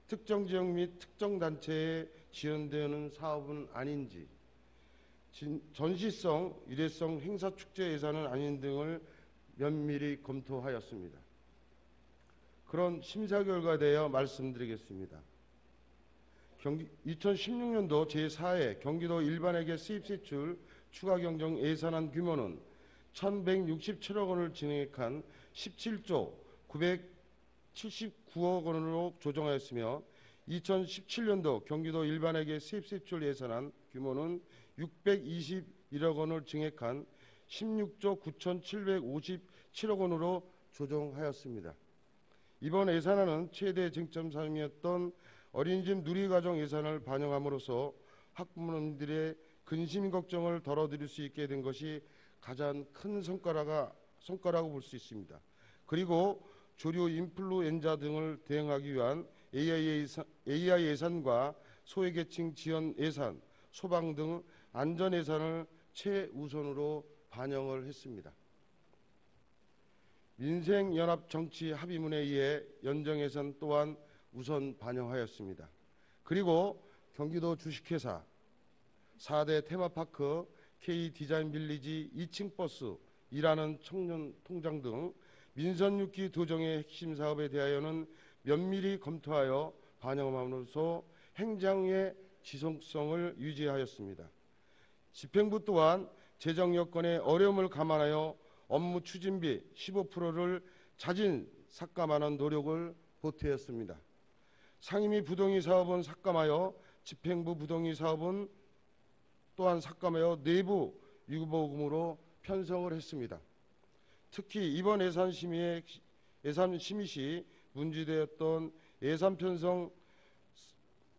Speaker 8: 특정 지역 및 특정 단체에 지원되는 사업은 아닌지, 전시성, 일회성 행사 축제 예산은 아닌 등을 면밀히 검토하였습니다. 그런 심사 결과에 대하여 말씀드리겠습니다. 2016년도 제4회 경기도 일반회계 세입세출 추가경정 예산안 규모는 1,167억 원을 증액한 17조 979억 원으로 조정하였으며 2017년도 경기도 일반회계 세입세출 예산안 규모는 621억 원을 증액한 16조 9,757억 원으로 조정하였습니다. 이번 예산안은 최대 쟁점 사항이었던 어린이집 누리과정 예산을 반영함으로써 학부모님들의 근심 걱정을 덜어드릴 수 있게 된 것이 가장 큰 성과라고 볼 수 있습니다. 그리고 조류 인플루엔자 등을 대응하기 위한 AI 예산과 소외계층 지원 예산, 소방 등 안전 예산을 최우선으로 반영을 했습니다. 민생연합정치합의문에 의해 연정예산 또한 우선 반영하였습니다. 그리고 경기도 주식회사 4대 테마파크 K디자인빌리지 2층 버스 일하는 청년 통장 등 민선 6기 도정의 핵심 사업에 대하여는 면밀히 검토하여 반영함으로써 행정의 지속성을 유지하였습니다. 집행부 또한 재정 여건의 어려움을 감안하여 업무 추진비 15%를 자진 삭감하는 노력을 보태었습니다. 상임위 부동의 사업은 삭감하여 집행부 부동의 사업은 또한 삭감하여 내부 유보금으로 편성을 했습니다. 특히 이번 예산 심의 시 문제되었던 예산 편성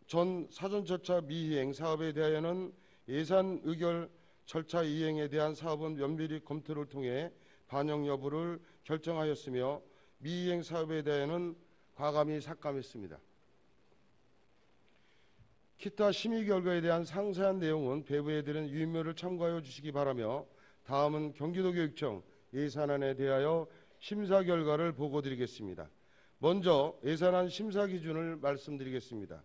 Speaker 8: 전 사전 절차 미이행 사업에 대하여는 예산 의결 절차 이행에 대한 사업은 면밀히 검토를 통해 반영 여부를 결정하였으며 미이행 사업에 대하여는 과감히 삭감했습니다. 기타 심의 결과에 대한 상세한 내용은 배부에 드린 유인물을 참고하여 주시기 바라며 다음은 경기도교육청 예산안에 대하여 심사 결과를 보고드리겠습니다. 먼저 예산안 심사 기준을 말씀드리겠습니다.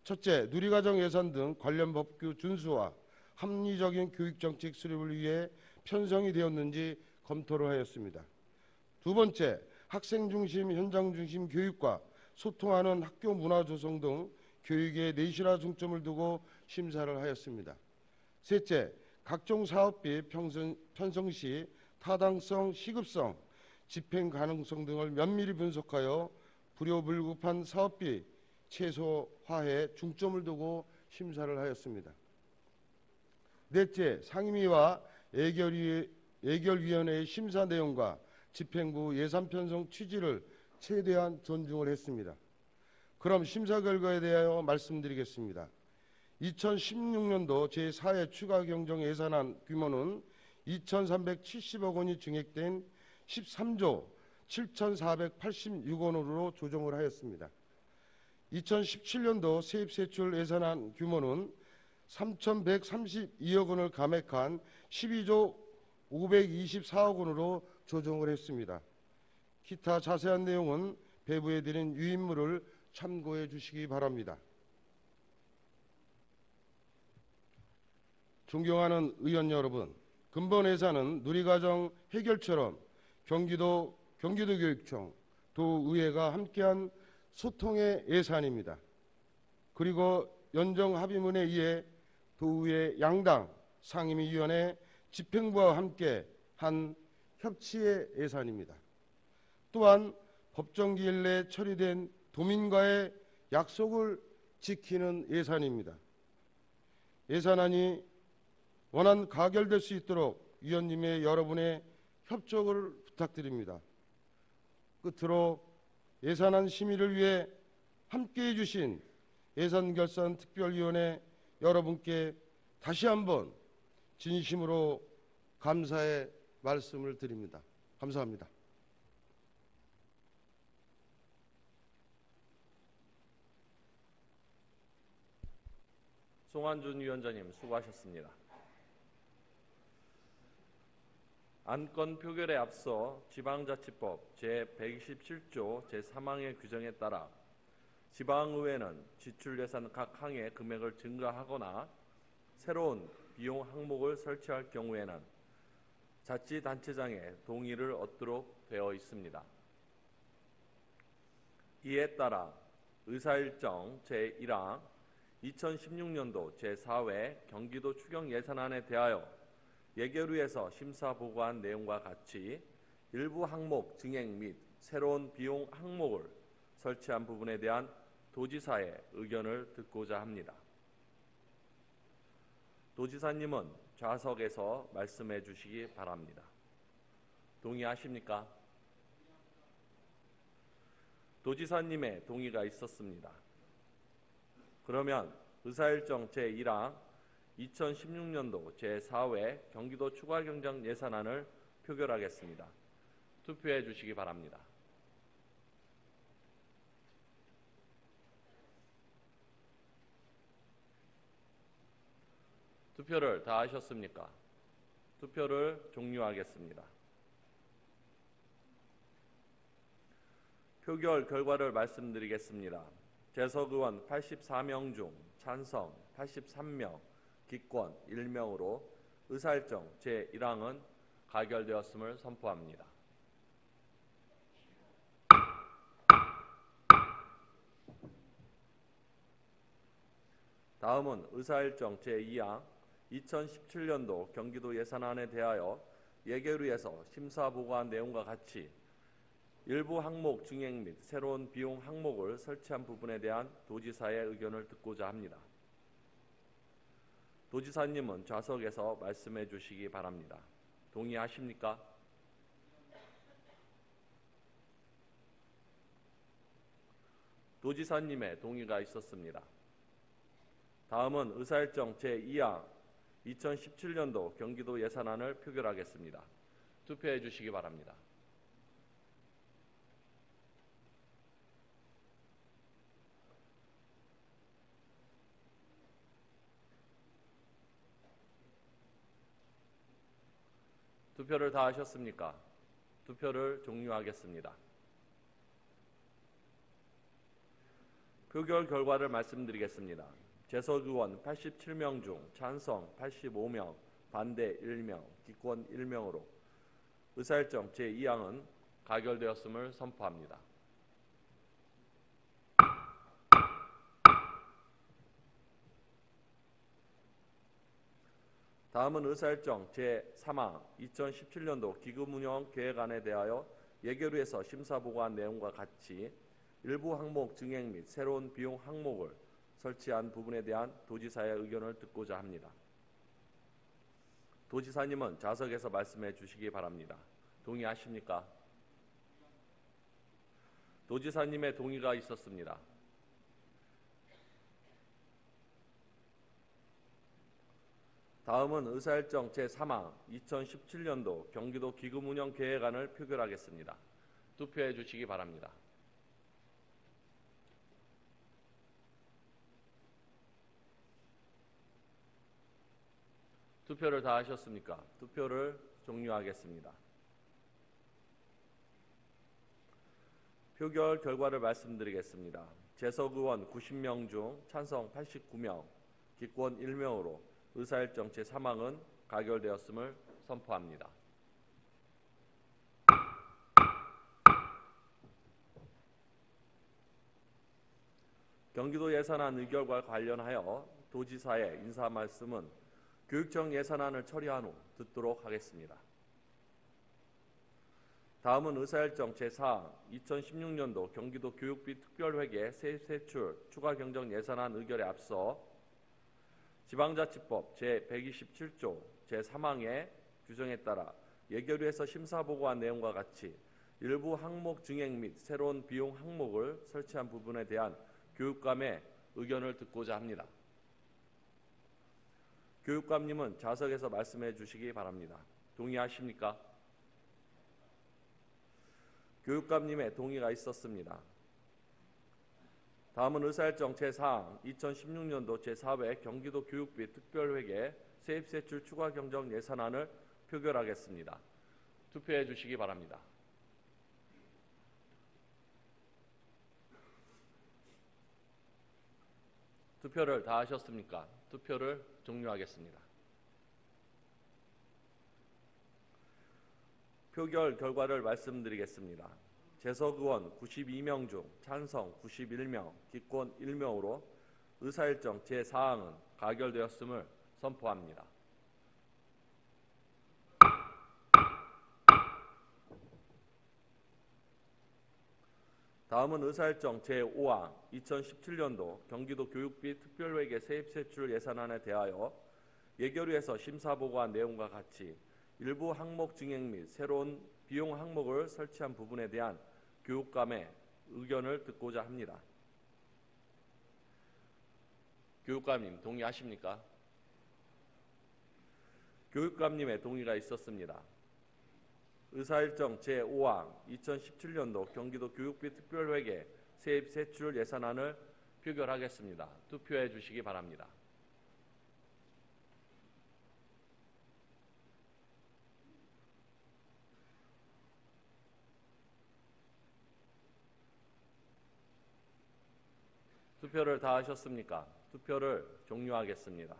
Speaker 8: 첫째, 누리과정 예산 등 관련 법규 준수와 합리적인 교육정책 수립을 위해 편성이 되었는지 검토를 하였습니다. 두 번째, 학생 중심, 현장 중심 교육과 소통하는 학교 문화 조성 등 교육에 내실화 중점을 두고 심사를 하였습니다. 셋째, 각종 사업비 편성 시 타당성, 시급성, 집행 가능성 등을 면밀히 분석하여 불효불급한 사업비 최소화에 중점을 두고 심사를 하였습니다. 넷째, 상임위와 예결위원회의 심사 내용과 집행부 예산 편성 취지를 최대한 존중을 했습니다. 그럼 심사 결과에 대하여 말씀드리겠습니다. 2016년도 제4회 추가 경정 예산안 규모는 2,370억 원이 증액된 13조 7,486억 원으로 조정을 하였습니다. 2017년도 세입세출 예산안 규모는 3,132억 원을 감액한 12조 524억 원으로 조정을 했습니다. 기타 자세한 내용은 배부해 드린 유인물을 참고해 주시기 바랍니다. 존경하는 의원 여러분, 근본 예산은 누리과정 해결처럼 경기도교육청, 도의회가 함께한 소통의 예산입니다. 그리고 연정합의문에 의해 도의회 양당 상임위원회 집행부와 함께 한 협치의 예산입니다. 또한 법정기일 내에 처리된 도민과의 약속을 지키는 예산입니다. 예산안이 원안 가결될 수 있도록 위원님의 여러분의 협조를 부탁드립니다. 끝으로 예산안 심의를 위해 함께해 주신 예산결산특별위원회 여러분께 다시 한번 진심으로 감사의 말씀을 드립니다. 감사합니다.
Speaker 1: 송환준 위원장님 수고하셨습니다. 안건 표결에 앞서 지방자치법 제127조 제3항의 규정에 따라 지방의회는 지출예산 각 항의 금액을 증가하거나 새로운 비용 항목을 설치할 경우에는 자치단체장의 동의를 얻도록 되어 있습니다. 이에 따라 의사일정 제1항 2016년도 제4회 경기도 추경 예산안에 대하여 예결위에서 심사 보고한 내용과 같이 일부 항목 증액 및 새로운 비용 항목을 설치한 부분에 대한 도지사의 의견을 듣고자 합니다. 도지사님은 좌석에서 말씀해 주시기 바랍니다. 동의하십니까? 도지사님의 동의가 있었습니다. 그러면 의사일정 제1항 2016년도 제4회 경기도 추가경정 예산안을 표결하겠습니다. 투표해 주시기 바랍니다. 투표를 다 하셨습니까? 투표를 종료하겠습니다. 표결 결과를 말씀드리겠습니다. 재석 의원 84명 중 찬성 83명, 기권 1명으로 의사일정 제1항은 가결되었음을 선포합니다. 다음은 의사일정 제2항 2017년도 경기도 예산안에 대하여 예결위에서 심사보고한 내용과 같이 일부 항목 증액 및 새로운 비용 항목을 설치한 부분에 대한 도지사의 의견을 듣고자 합니다. 도지사님은 좌석에서 말씀해 주시기 바랍니다. 동의하십니까? 도지사님의 동의가 있었습니다. 다음은 의사일정 제2항 2017년도 경기도 예산안을 표결하겠습니다. 투표해 주시기 바랍니다. 투표를 다 하셨습니까? 투표를 종료하겠습니다. 표결 결과를 말씀드리겠습니다. 재석 의원 87명 중 찬성 85명, 반대 1명, 기권 1명으로 의사일정 제2항은 가결되었음을 선포합니다. 다음은 의사일정 제3항 2017년도 기금운영 계획안에 대하여 예결위에서 심사보고한 내용과 같이 일부 항목 증액 및 새로운 비용 항목을 설치한 부분에 대한 도지사의 의견을 듣고자 합니다. 도지사님은 좌석에서 말씀해 주시기 바랍니다. 동의하십니까? 도지사님의 동의가 있었습니다. 다음은 의사일정 제3항 2017년도 경기도 기금운영 계획안을 표결하겠습니다. 투표해 주시기 바랍니다. 투표를 다 하셨습니까? 투표를 종료하겠습니다. 표결 결과를 말씀드리겠습니다. 재석 의원 90명 중 찬성 89명, 기권 1명으로 의사일정 제3항은 가결되었음을 선포합니다. 경기도 예산안 의결과 관련하여 도지사의 인사 말씀은 교육청 예산안을 처리한 후 듣도록 하겠습니다. 다음은 의사일정 제4항 2016년도 경기도 교육비 특별회계 세입세출 추가 경정 예산안 의결에 앞서 지방자치법 제127조 제3항의 규정에 따라 예결위에서 심사보고한 내용과 같이 일부 항목 증액 및 새로운 비용 항목을 설치한 부분에 대한 교육감의 의견을 듣고자 합니다. 교육감님은 좌석에서 말씀해 주시기 바랍니다. 동의하십니까? 교육감님의 동의가 있었습니다. 다음은 의사일정 제4항 2016년도 제4회 경기도 교육비 특별회계 세입세출 추가 경정 예산안을 표결하겠습니다. 투표해 주시기 바랍니다. 투표를 다 하셨습니까? 투표를 종료하겠습니다. 표결 결과를 말씀드리겠습니다. 재석 의원 92명 중 찬성 91명, 기권 1명으로 의사일정 제4항은 가결되었음을 선포합니다. 다음은 의사일정 제5항 2017년도 경기도 교육비 특별회계 세입세출 예산안에 대하여 예결위에서 심사보고한 내용과 같이 일부 항목 증액 및 새로운 비용 항목을 설치한 부분에 대한 교육감의 의견을 듣고자 합니다. 교육감님 동의하십니까? 교육감님의 동의가 있었습니다. 의사일정 제5항 2017년도 경기도 교육비 특별회계 세입세출 예산안을 표결하겠습니다. 투표해 주시기 바랍니다. 투표를 다 하셨습니까? 투표를 종료하겠습니다.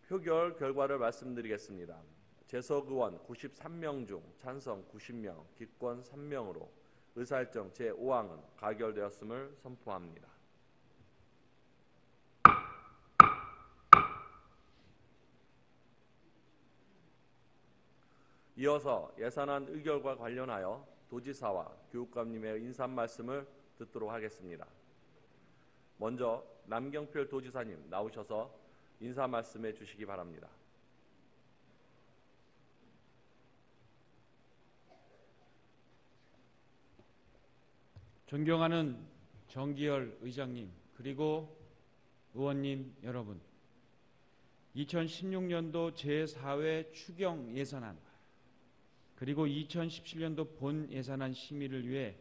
Speaker 1: 표결 결과를 말씀드리겠습니다. 재석 의원 93명 중 찬성 90명, 기권 3명으로 의사일정 제5항은 가결되었음을 선포합니다. 이어서 예산안 의결과 관련하여 도지사와 교육감님의 인사 말씀을 듣도록 하겠습니다. 먼저 남경필 도지사님 나오셔서 인사 말씀해 주시기 바랍니다.
Speaker 2: 존경하는 정기열 의장님 그리고 의원님 여러분, 2016년도 제4회 추경 예산안 그리고 2017년도 본 예산안 심의를 위해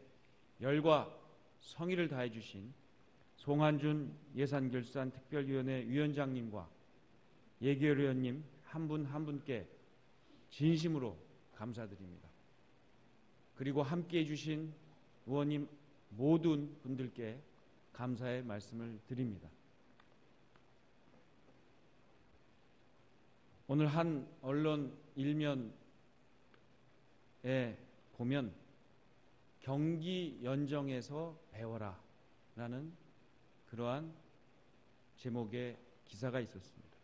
Speaker 2: 열과 성의를 다해 주신 송한준 예산결산특별위원회 위원장님과 예결 의원님 한 분 한 분께 진심으로 감사드립니다. 그리고 함께해 주신 의원님 모든 분들께 감사의 말씀을 드립니다. 오늘 한 언론 일면에 보면 경기 연정에서 배워라 라는 그러한 제목의 기사가 있었습니다.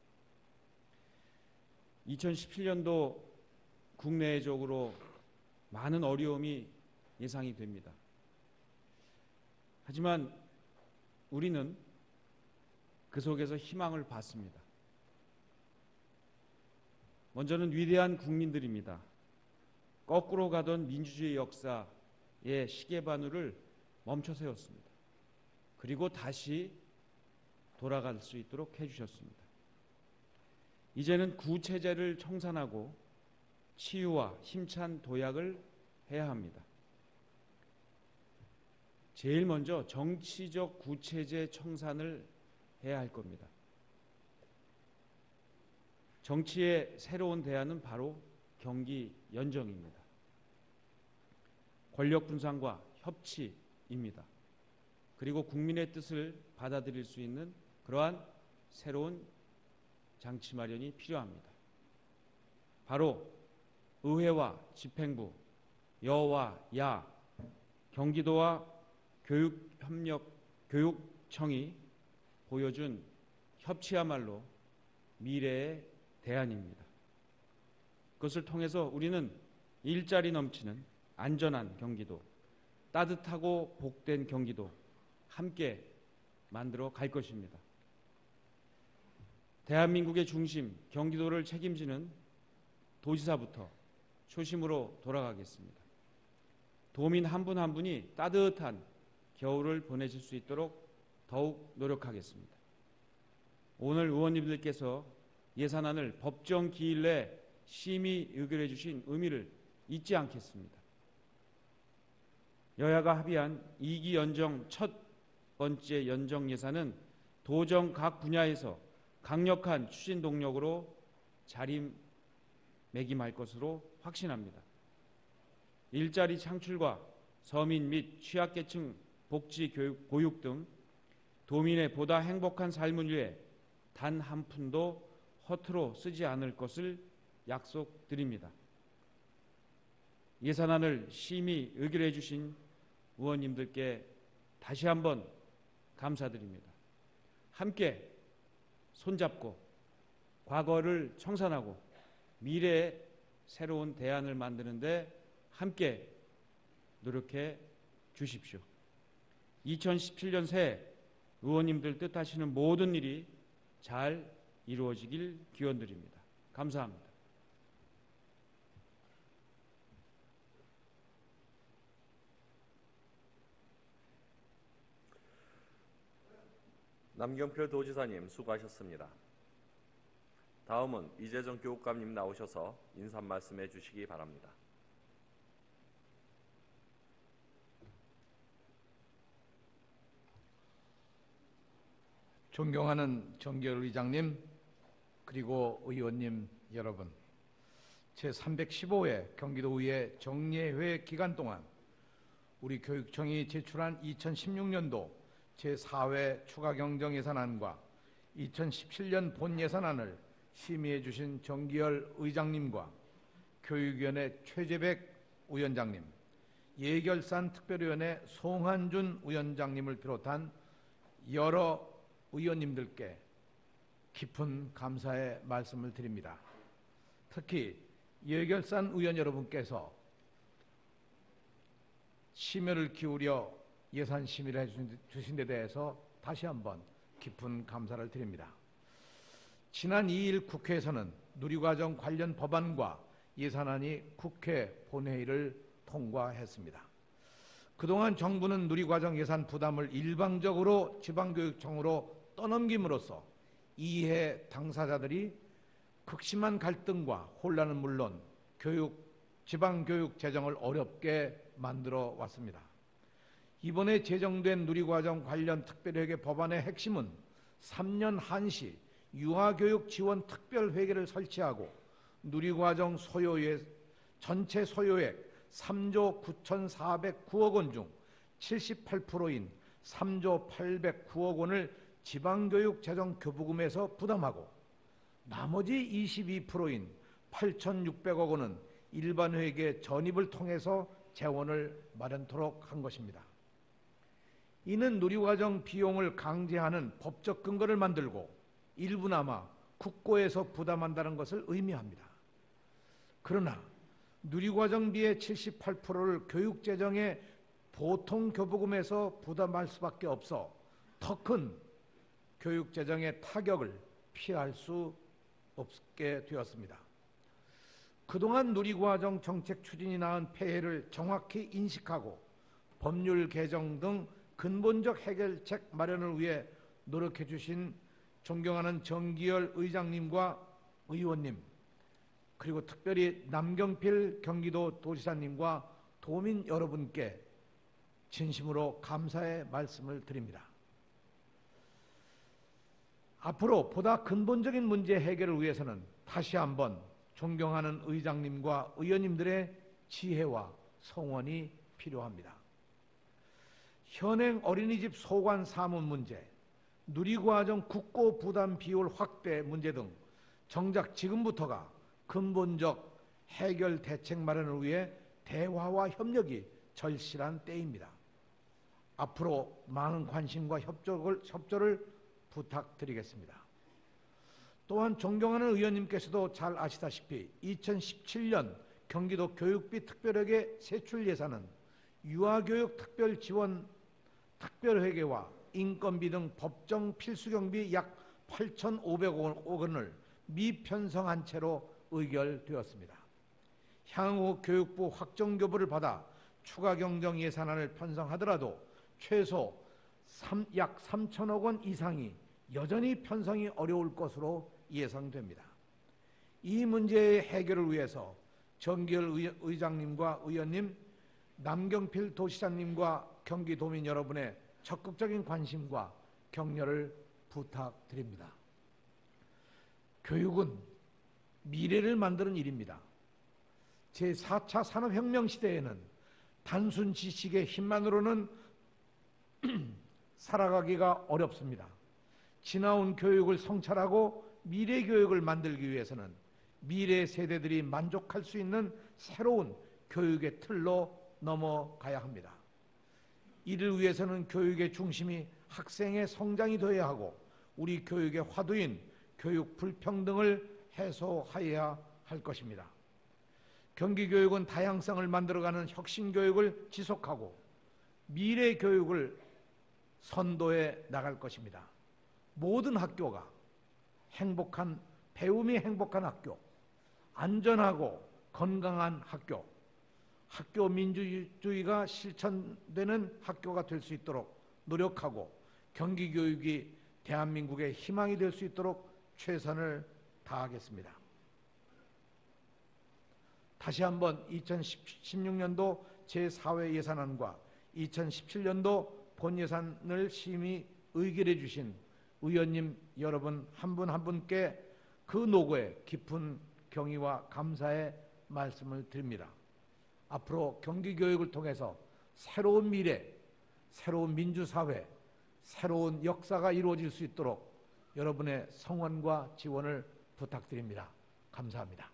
Speaker 2: 2017년도 국내적으로 많은 어려움이 예상이 됩니다. 하지만 우리는 그 속에서 희망을 봤습니다. 먼저는 위대한 국민들입니다. 거꾸로 가던 민주주의 역사의 시계바늘을 멈춰 세웠습니다. 그리고 다시 돌아갈 수 있도록 해주셨습니다. 이제는 구체제를 청산하고 치유와 힘찬 도약을 해야 합니다. 제일 먼저 정치적 구체제 청산을 해야 할 겁니다. 정치의 새로운 대안은 바로 경기 연정입니다. 권력 분산과 협치입니다. 그리고 국민의 뜻을 받아들일 수 있는 그러한 새로운 장치 마련이 필요합니다. 바로 의회와 집행부, 여와 야, 경기도와 교육청이 보여준 협치야말로 미래의 대안입니다. 그것을 통해서 우리는 일자리 넘치는 안전한 경기도, 따뜻하고 복된 경기도 함께 만들어 갈 것입니다. 대한민국의 중심, 경기도를 책임지는 도지사부터 초심으로 돌아가겠습니다. 도민 한 분 한 분이 따뜻한 겨울을 보내실 수 있도록 더욱 노력하겠습니다. 오늘 의원님들께서 예산안을 법정 기일 내 심의 의결해 주신 의미를 잊지 않겠습니다. 여야가 합의한 2기 연정 첫 번째 연정 예산은 도정 각 분야에서 강력한 추진 동력으로 자리매김할 것으로 확신합니다. 일자리 창출과 서민 및 취약계층 복지, 교육, 보육 등 도민의 보다 행복한 삶을 위해 단 한 푼도 허투루 쓰지 않을 것을 약속드립니다. 예산안을 심의 의결해 주신 의원님들께 다시 한번 감사드립니다. 함께 손잡고 과거를 청산하고 미래의 새로운 대안을 만드는 데 함께 노력해 주십시오. 2017년 새해 의원님들 뜻하시는 모든 일이 잘 이루어지길 기원드립니다. 감사합니다.
Speaker 1: 남경필 도지사님 수고하셨습니다. 다음은 이재정 교육감님 나오셔서 인사 말씀해 주시기 바랍니다.
Speaker 9: 존경하는 정기열 의장님 그리고 의원님 여러분, 제315회 경기도의회 정례회 기간 동안 우리 교육청이 제출한 2016년도 제4회 추가경정 예산안과 2017년 본 예산안을 심의해 주신 정기열 의장님과 교육위원회 최재백 위원장님, 예결산 특별위원회 송한준 위원장님을 비롯한 여러 의원님들께 깊은 감사의 말씀을 드립니다. 특히 예결산 의원 여러분께서 심혈을 기울여 예산 심의를 해주신 데 대해서 다시 한번 깊은 감사를 드립니다. 지난 2일 국회에서는 누리과정 관련 법안과 예산안이 국회 본회의를 통과했습니다. 그동안 정부는 누리과정 예산 부담을 일방적으로 지방교육청으로 떠넘김으로써 이해 당사자들이 극심한 갈등과 혼란은 물론 지방교육 재정을 어렵게 만들어 왔습니다. 이번에 제정된 누리과정 관련 특별회계 법안의 핵심은 3년 한시 유아교육 지원 특별회계를 설치하고 누리과정 전체 소요액 3조 9,409억 원 중 78%인 3조 809억 원을 지방교육 재정 교부금에서 부담하고 나머지 22%인 8,600억 원은 일반회계 전입을 통해서 재원을 마련토록 한 것입니다. 이는 누리과정 비용을 강제하는 법적 근거를 만들고 일부나마 국고에서 부담한다는 것을 의미합니다. 그러나 누리과정비의 78%를 교육재정의 보통 교부금에서 부담할 수밖에 없어 더 큰 교육재정의 타격을 피할 수 없게 되었습니다. 그동안 누리과정 정책 추진이 낳은 폐해를 정확히 인식하고 법률 개정 등 근본적 해결책 마련을 위해 노력해 주신 존경하는 정기열 의장님과 의원님, 그리고 특별히 남경필 경기도 도지사님과 도민 여러분께 진심으로 감사의 말씀을 드립니다. 앞으로 보다 근본적인 문제 해결을 위해서는 다시 한번 존경하는 의장님과 의원님들의 지혜와 성원이 필요합니다. 현행 어린이집 소관 사문 문제, 누리과정 국고 부담 비율 확대 문제 등 정작 지금부터가 근본적 해결 대책 마련을 위해 대화와 협력이 절실한 때입니다. 앞으로 많은 관심과 협조를 부탁드리겠습니다. 또한 존경하는 의원님께서도 잘 아시다시피 2017년 경기도 교육비 특별회계 세출 예산은 유아교육 특별지원 특별회계와 인건비 등 법정 필수경비 약 8,500억 원을 미편성한 채로 의결되었습니다. 향후 교육부 확정교부를 받아 추가 경정 예산안을 편성하더라도 최소 약 3천억 원 이상이 여전히 편성이 어려울 것으로 예상됩니다. 이 문제의 해결을 위해서 정기열 의장님과 의원님, 남경필 도시장님과 경기도민 여러분의 적극적인 관심과 격려를 부탁드립니다. 교육은 미래를 만드는 일입니다. 제4차 산업혁명 시대에는 단순 지식의 힘만으로는 살아가기가 어렵습니다. 지나온 교육을 성찰하고 미래 교육을 만들기 위해서는 미래 세대들이 만족할 수 있는 새로운 교육의 틀로 넘어가야 합니다. 이를 위해서는 교육의 중심이 학생의 성장이 되어야 하고 우리 교육의 화두인 교육 불평등을 해소하여야 할 것입니다. 경기교육은 다양성을 만들어가는 혁신교육을 지속하고 미래 교육을 선도해 나갈 것입니다. 모든 학교가 행복한 배움이 행복한 학교, 안전하고 건강한 학교, 학교 민주주의가 실천되는 학교가 될 수 있도록 노력하고 경기교육이 대한민국의 희망이 될 수 있도록 최선을 다하겠습니다. 다시 한번 2016년도 제4회 예산안과 2017년도 본 예산을 심의 의결해 주신 의원님 여러분 한 분 한 분께 그 노고에 깊은 경의와 감사의 말씀을 드립니다. 앞으로 경기교육을 통해서 새로운 미래, 새로운 민주사회, 새로운 역사가 이루어질 수 있도록 여러분의 성원과 지원을 부탁드립니다. 감사합니다.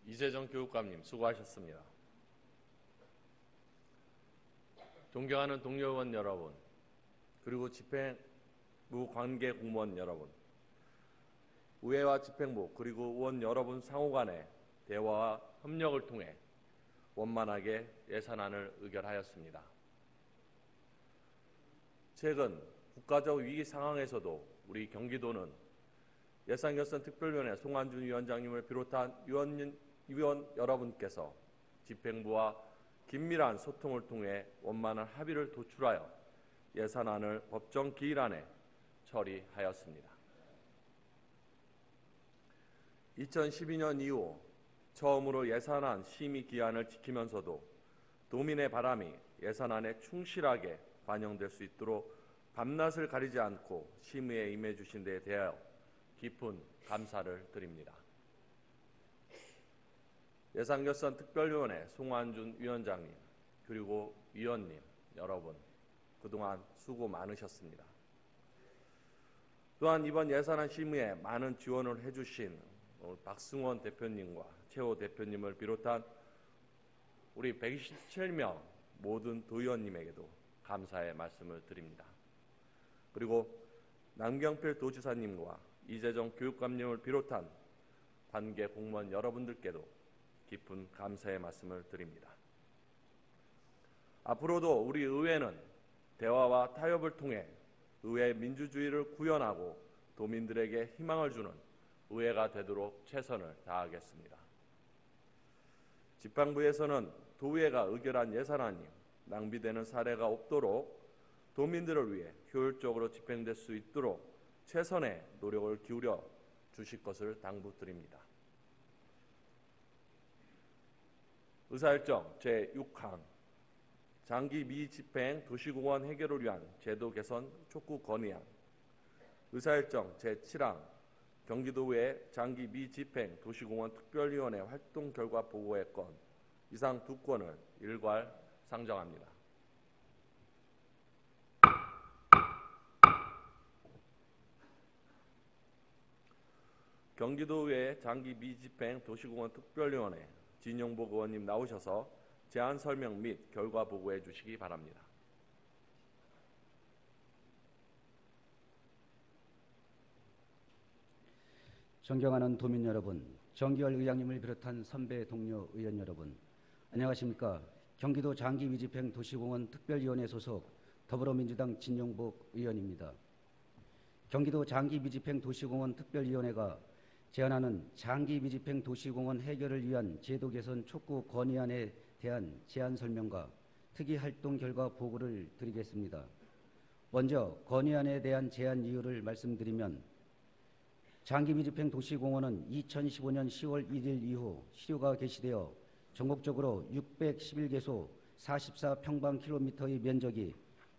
Speaker 1: 이재정 교육감님 수고하셨습니다. 존경하는 동료 의원 여러분, 그리고 집행부 관계 공무원 여러분, 의회와 집행부 그리고 의원 여러분 상호 간의 대화와 협력을 통해 원만하게 예산안을 의결하였습니다. 최근 국가적 위기 상황에서도 우리 경기도는 예산결산특별위원회 송환준 위원장님을 비롯한 위원 여러분께서 집행부와 긴밀한 소통을 통해 원만한 합의를 도출하여 예산안을 법정 기일 안에 처리하였습니다. 2012년 이후 처음으로 예산안 심의 기한을 지키면서도 도민의 바람이 예산안에 충실하게 반영될 수 있도록 밤낮을 가리지 않고 심의에 임해 주신 데에 대하여 깊은 감사를 드립니다. 예산결산특별위원회 송환준 위원장님, 그리고 위원님 여러분, 그동안 수고 많으셨습니다. 또한 이번 예산안 심의에 많은 지원을 해주신 박승원 대표님과 최호 대표님을 비롯한 우리 127명 모든 도의원님에게도 감사의 말씀을 드립니다. 그리고 남경필 도지사님과 이재정 교육감님을 비롯한 관계 공무원 여러분들께도 깊은 감사의 말씀을 드립니다. 앞으로도 우리 의회는 대화와 타협을 통해 의회 민주주의를 구현하고 도민들에게 희망을 주는 의회가 되도록 최선을 다하겠습니다. 집행부에서는 도의회가 의결한 예산안이 낭비되는 사례가 없도록 도민들을 위해 효율적으로 집행될 수 있도록 최선의 노력을 기울여 주실 것을 당부드립니다. 의사일정 제6항 장기 미집행 도시공원 해결을 위한 제도 개선 촉구 건의안, 의사일정 제7항 경기도의 장기 미집행 도시공원 특별위원회 활동 결과 보고의 건, 이상 두 건을 일괄 상정합니다. 경기도의 장기 미집행 도시공원 특별위원회 진영복 의원님 나오셔서 제안 설명 및 결과 보고해 주시기 바랍니다.
Speaker 10: 존경하는 도민 여러분, 정기열 의장님을 비롯한 선배 동료 의원 여러분, 안녕하십니까? 경기도 장기 미집행 도시공원 특별위원회 소속 더불어민주당 진영복 의원입니다. 경기도 장기 미집행 도시공원 특별위원회가 제안하는 장기 미집행 도시공원 해결을 위한 제도 개선 촉구 건의안에 대한 제안 설명과 특이 활동 결과 보고를 드리겠습니다. 먼저 건의안에 대한 제안 이유를 말씀드리면, 장기 미집행 도시공원은 2015년 10월 1일 이후 시효가 개시되어 전국적으로 611개소 44평방킬로미터의 면적이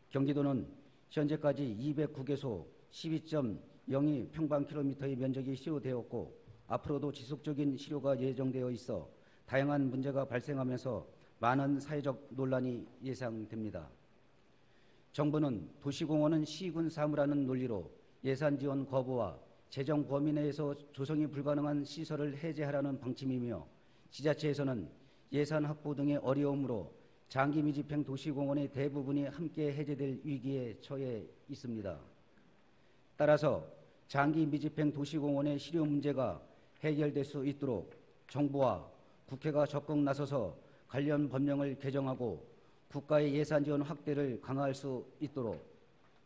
Speaker 10: 경기도는 현재까지 209개소 12.02평방킬로미터의 면적이 시효되었고, 앞으로도 지속적인 시효가 예정되어 있어 다양한 문제가 발생하면서 많은 사회적 논란이 예상됩니다. 정부는 도시공원은 시군 사무라는 논리로 예산 지원 거부와 재정 범위 내에서 조성이 불가능한 시설을 해제하라는 방침이며, 지자체에서는 예산 확보 등의 어려움으로 장기 미집행 도시공원의 대부분이 함께 해제될 위기에 처해 있습니다. 따라서 장기 미집행 도시공원의 실효 문제가 해결될 수 있도록 정부와 국회가 적극 나서서 관련 법령을 개정하고 국가의 예산 지원 확대를 강화할 수 있도록,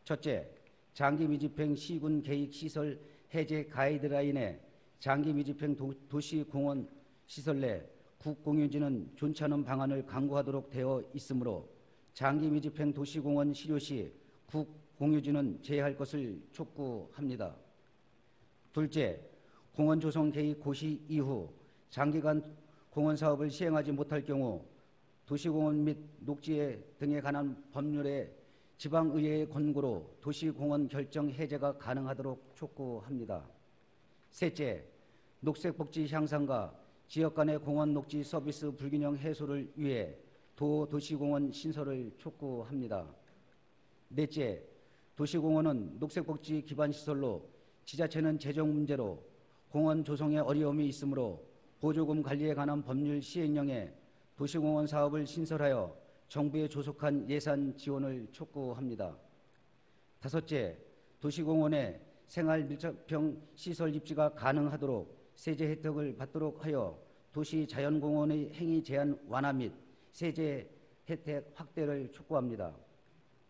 Speaker 10: 첫째, 장기 미집행 시군 계획 시설 해제 가이드라인에 장기 미집행 도시공원 시설 내 국공유지는 좋지 않은 방안을 강구하도록 되어 있으므로 장기 미집행 도시공원 실효 시 국공유지는 제외할 것을 촉구합니다. 둘째, 공원 조성 계획 고시 이후 장기간 공원 사업을 시행하지 못할 경우 도시공원 및 녹지 등에 관한 법률에 지방의회의 권고로 도시공원 결정 해제가 가능하도록 촉구합니다. 셋째, 녹색복지 향상과 지역 간의 공원 녹지 서비스 불균형 해소를 위해 도시공원 신설을 촉구합니다. 넷째, 도시공원은 녹색복지 기반시설로 지자체는 재정 문제로 공원 조성에 어려움이 있으므로 보조금 관리에 관한 법률 시행령에 도시공원 사업을 신설하여 정부에 조속한 예산 지원을 촉구합니다. 다섯째, 도시공원에 생활밀접형 시설 입지가 가능하도록 세제 혜택을 받도록 하여 도시 자연공원의 행위 제한 완화 및 세제 혜택 확대를 촉구합니다.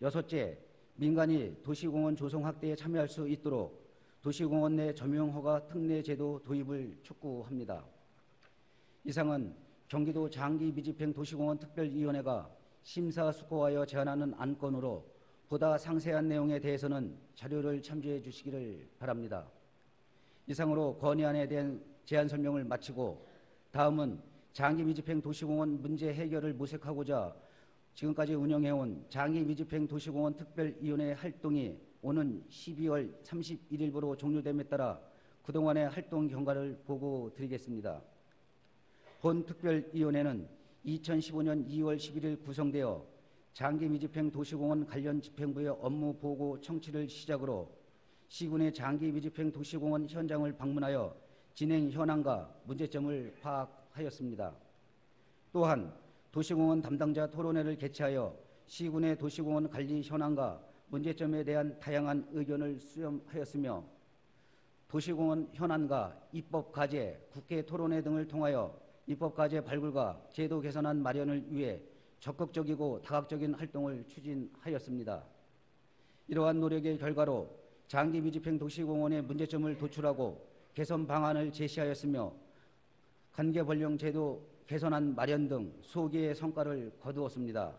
Speaker 10: 여섯째, 민간이 도시공원 조성 확대에 참여할 수 있도록 도시공원 내 점용허가 특례 제도 도입을 촉구합니다. 이상은 경기도 장기미집행 도시공원 특별위원회가 심사숙고하여 제안하는 안건으로 보다 상세한 내용에 대해서는 자료를 참조해 주시기를 바랍니다. 이상으로 건의안에 대한 제안 설명을 마치고 다음은 장기미집행 도시공원 문제 해결을 모색하고자 지금까지 운영해온 장기미집행 도시공원 특별위원회 활동이 오는 12월 31일부로 종료됨에 따라 그동안의 활동 경과를 보고 드리겠습니다. 본 특별위원회는 2015년 2월 11일 구성되어 장기미집행 도시공원 관련 집행부의 업무 보고 청취를 시작으로 시군의 장기미집행 도시공원 현장을 방문하여 진행 현황과 문제점을 파악하였습니다. 또한 도시공원 담당자 토론회를 개최하여 시군의 도시공원 관리 현황과 문제점에 대한 다양한 의견을 수렴하였으며 도시공원 현안과 입법 과제, 국회 토론회 등을 통하여 입법 과제 발굴과 제도 개선안 마련을 위해 적극적이고 다각적인 활동을 추진하였습니다. 이러한 노력의 결과로 장기미집행 도시공원의 문제점을 도출하고 개선 방안을 제시하였으며 관계벌령 제도 개선안 마련 등 소기의 성과를 거두었습니다.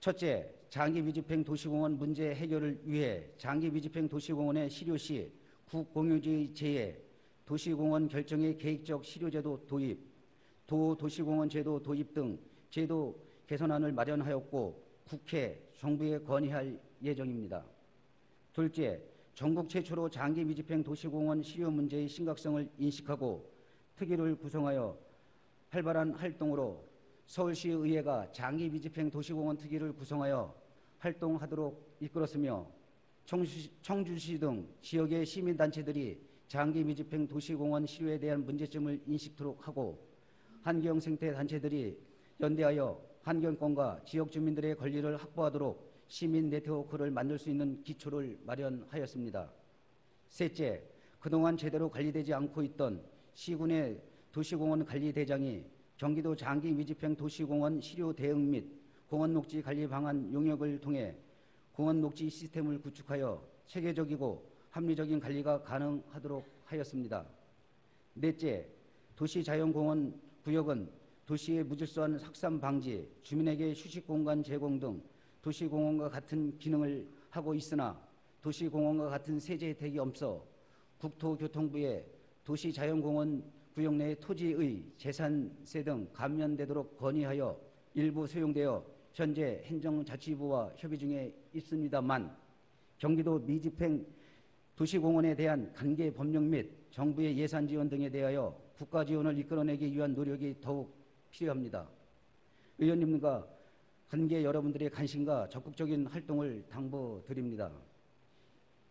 Speaker 10: 첫째, 장기미집행 도시공원 문제 해결을 위해 장기미집행 도시공원의 실효시 국공유지 제외, 도시공원 결정의 계획적 실효제도 도입, 도시공원 제도 도입 등 제도 개선안을 마련하였고 국회, 정부에 건의할 예정입니다. 둘째, 전국 최초로 장기미집행 도시공원 실효 문제의 심각성을 인식하고 특위를 구성하여 활발한 활동으로 서울시의회가 장기미집행 도시공원 특위를 구성하여 활동하도록 이끌었으며 청주시 등 지역의 시민단체들이 장기미집행 도시공원 실효에 대한 문제점을 인식토록 하고 환경생태단체들이 연대하여 환경권과 지역 주민들의 권리를 확보하도록 시민 네트워크를 만들 수 있는 기초를 마련하였습니다. 셋째, 그동안 제대로 관리되지 않고 있던 시군의 도시공원 관리대장이 경기도 장기미집행 도시공원 실효 대응 및 공원녹지 관리 방안 용역을 통해 공원녹지 시스템을 구축하여 체계적이고 합리적인 관리가 가능하도록 하였습니다. 넷째, 도시자연공원 구역은 도시의 무질서한 확산 방지, 주민에게 휴식공간 제공 등 도시공원과 같은 기능을 하고 있으나 도시공원과 같은 세제 혜택이 없어 국토교통부에 도시자연공원 구역 내 토지의 재산세 등 감면되도록 건의하여 일부 수용되어 현재 행정자치부와 협의 중에 있습니다만 경기도 미집행 도시공원에 대한 관계 법령 및 정부의 예산 지원 등에 대하여 국가 지원을 이끌어내기 위한 노력이 더욱 필요합니다. 의원님과 관계 여러분들의 관심과 적극적인 활동을 당부드립니다.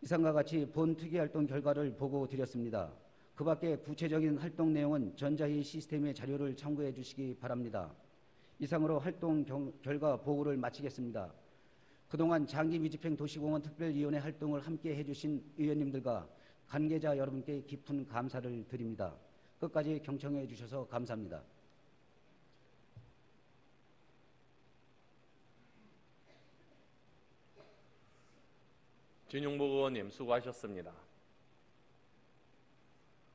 Speaker 10: 이상과 같이 본 특위활동 결과를 보고 드렸습니다. 그 밖에 구체적인 활동 내용은 전자회의 시스템의 자료를 참고해 주시기 바랍니다. 이상으로 활동 결과 보고를 마치겠습니다. 그동안 장기미집행 도시공원 특별위원회 활동을 함께 해주신 의원님들과 관계자 여러분께 깊은 감사를 드립니다. 끝까지 경청해 주셔서 감사합니다.
Speaker 1: 진용복 의원님 수고하셨습니다.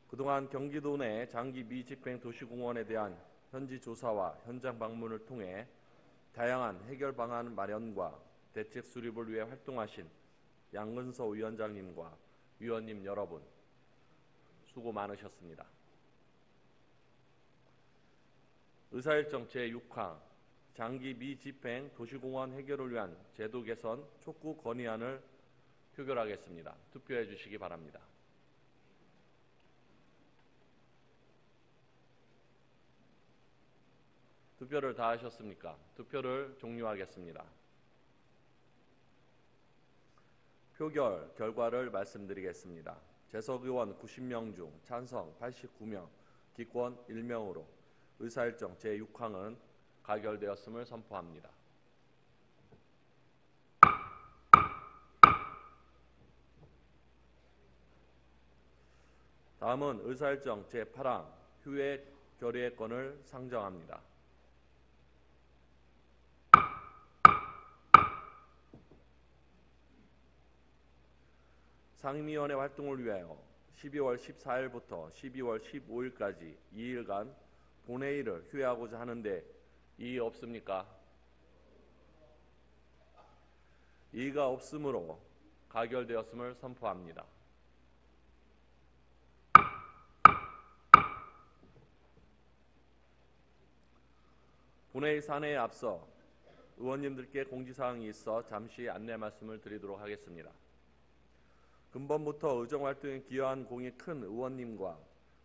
Speaker 1: 그동안 경기도 내 장기 미집행 도시공원에 대한 현지 조사와 현장 방문을 통해 다양한 해결 방안 마련과 대책 수립을 위해 활동하신 양근서 위원장님과 위원님 여러분 수고 많으셨습니다. 의사일정 제6항 장기 미집행 도시공원 해결을 위한 제도 개선 촉구 건의안을 표결하겠습니다. 투표해 주시기 바랍니다. 투표를 다 하셨습니까? 투표를 종료하겠습니다. 표결 결과를 말씀드리겠습니다. 재석 의원 90명 중 찬성 89명, 기권 1명으로 의사일정 제6항은 가결되었음을 선포합니다. 다음은 의사일정 제8항 휴회 결의권을 상정합니다. 상임위원회 활동을 위하여 12월 14일부터 12월 15일까지 2일간 본회의를 휴회하고자 하는데 이의 없습니까? 이의가 없으므로 가결되었음을 선포합니다. 본회의 산회에 앞서 의원님들께 공지사항이 있어 잠시 안내 말씀을 드리도록 하겠습니다. 근본부터 의정활동에 기여한 공이 큰 의원님과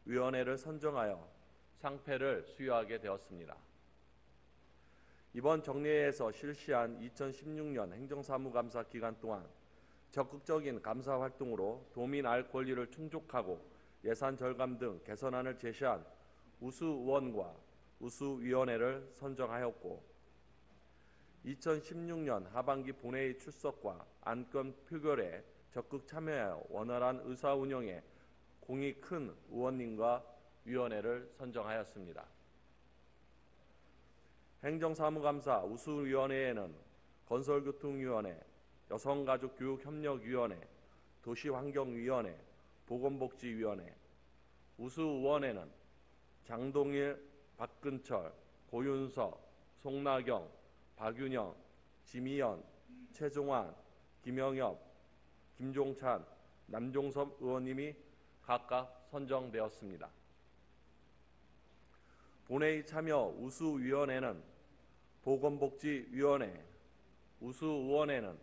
Speaker 1: 위원회를 선정하여 상패를 수여하게 되었습니다. 이번 정례회에서 실시한 2016년 행정사무감사 기간 동안 적극적인 감사 활동으로 도민 알 권리를 충족하고 예산 절감 등 개선안을 제시한 우수 의원과 우수 위원회를 선정하였고 2016년 하반기 본회의 출석과 안건 표결에 적극 참여하여 원활한 의사 운영에 공이 큰 의원님과 위원회를 선정하였습니다. 행정사무감사 우수위원회에는 건설교통위원회, 여성가족교육협력위원회, 도시환경위원회, 보건복지위원회, 우수의원회는 장동일, 박근철, 고윤석, 송나경, 박윤영, 지미연, 최종환, 김영엽, 김종찬, 남종섭 의원님이 각각 선정되었습니다. 본회의 참여 우수위원회는 보건복지위원회, 우수의원회는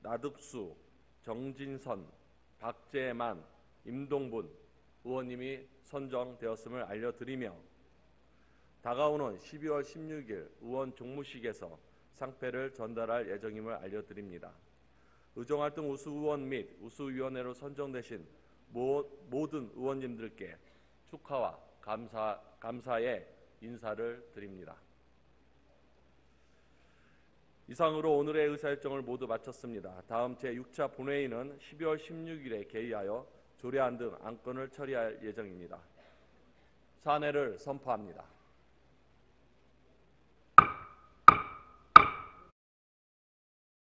Speaker 1: 나득수, 정진선, 박재만, 임동분 의원님이 선정되었음을 알려드리며 다가오는 12월 16일 의원 종무식에서 상패를 전달할 예정임을 알려드립니다. 의정활동 우수의원 및 우수위원회로 선정되신 모든 의원님들께 축하와 감사의 인사를 드립니다. 이상으로 오늘의 의사일정을 모두 마쳤습니다. 다음 제6차 본회의는 12월 16일에 개의하여 조례안 등 안건을 처리할 예정입니다. 산회를 선포합니다.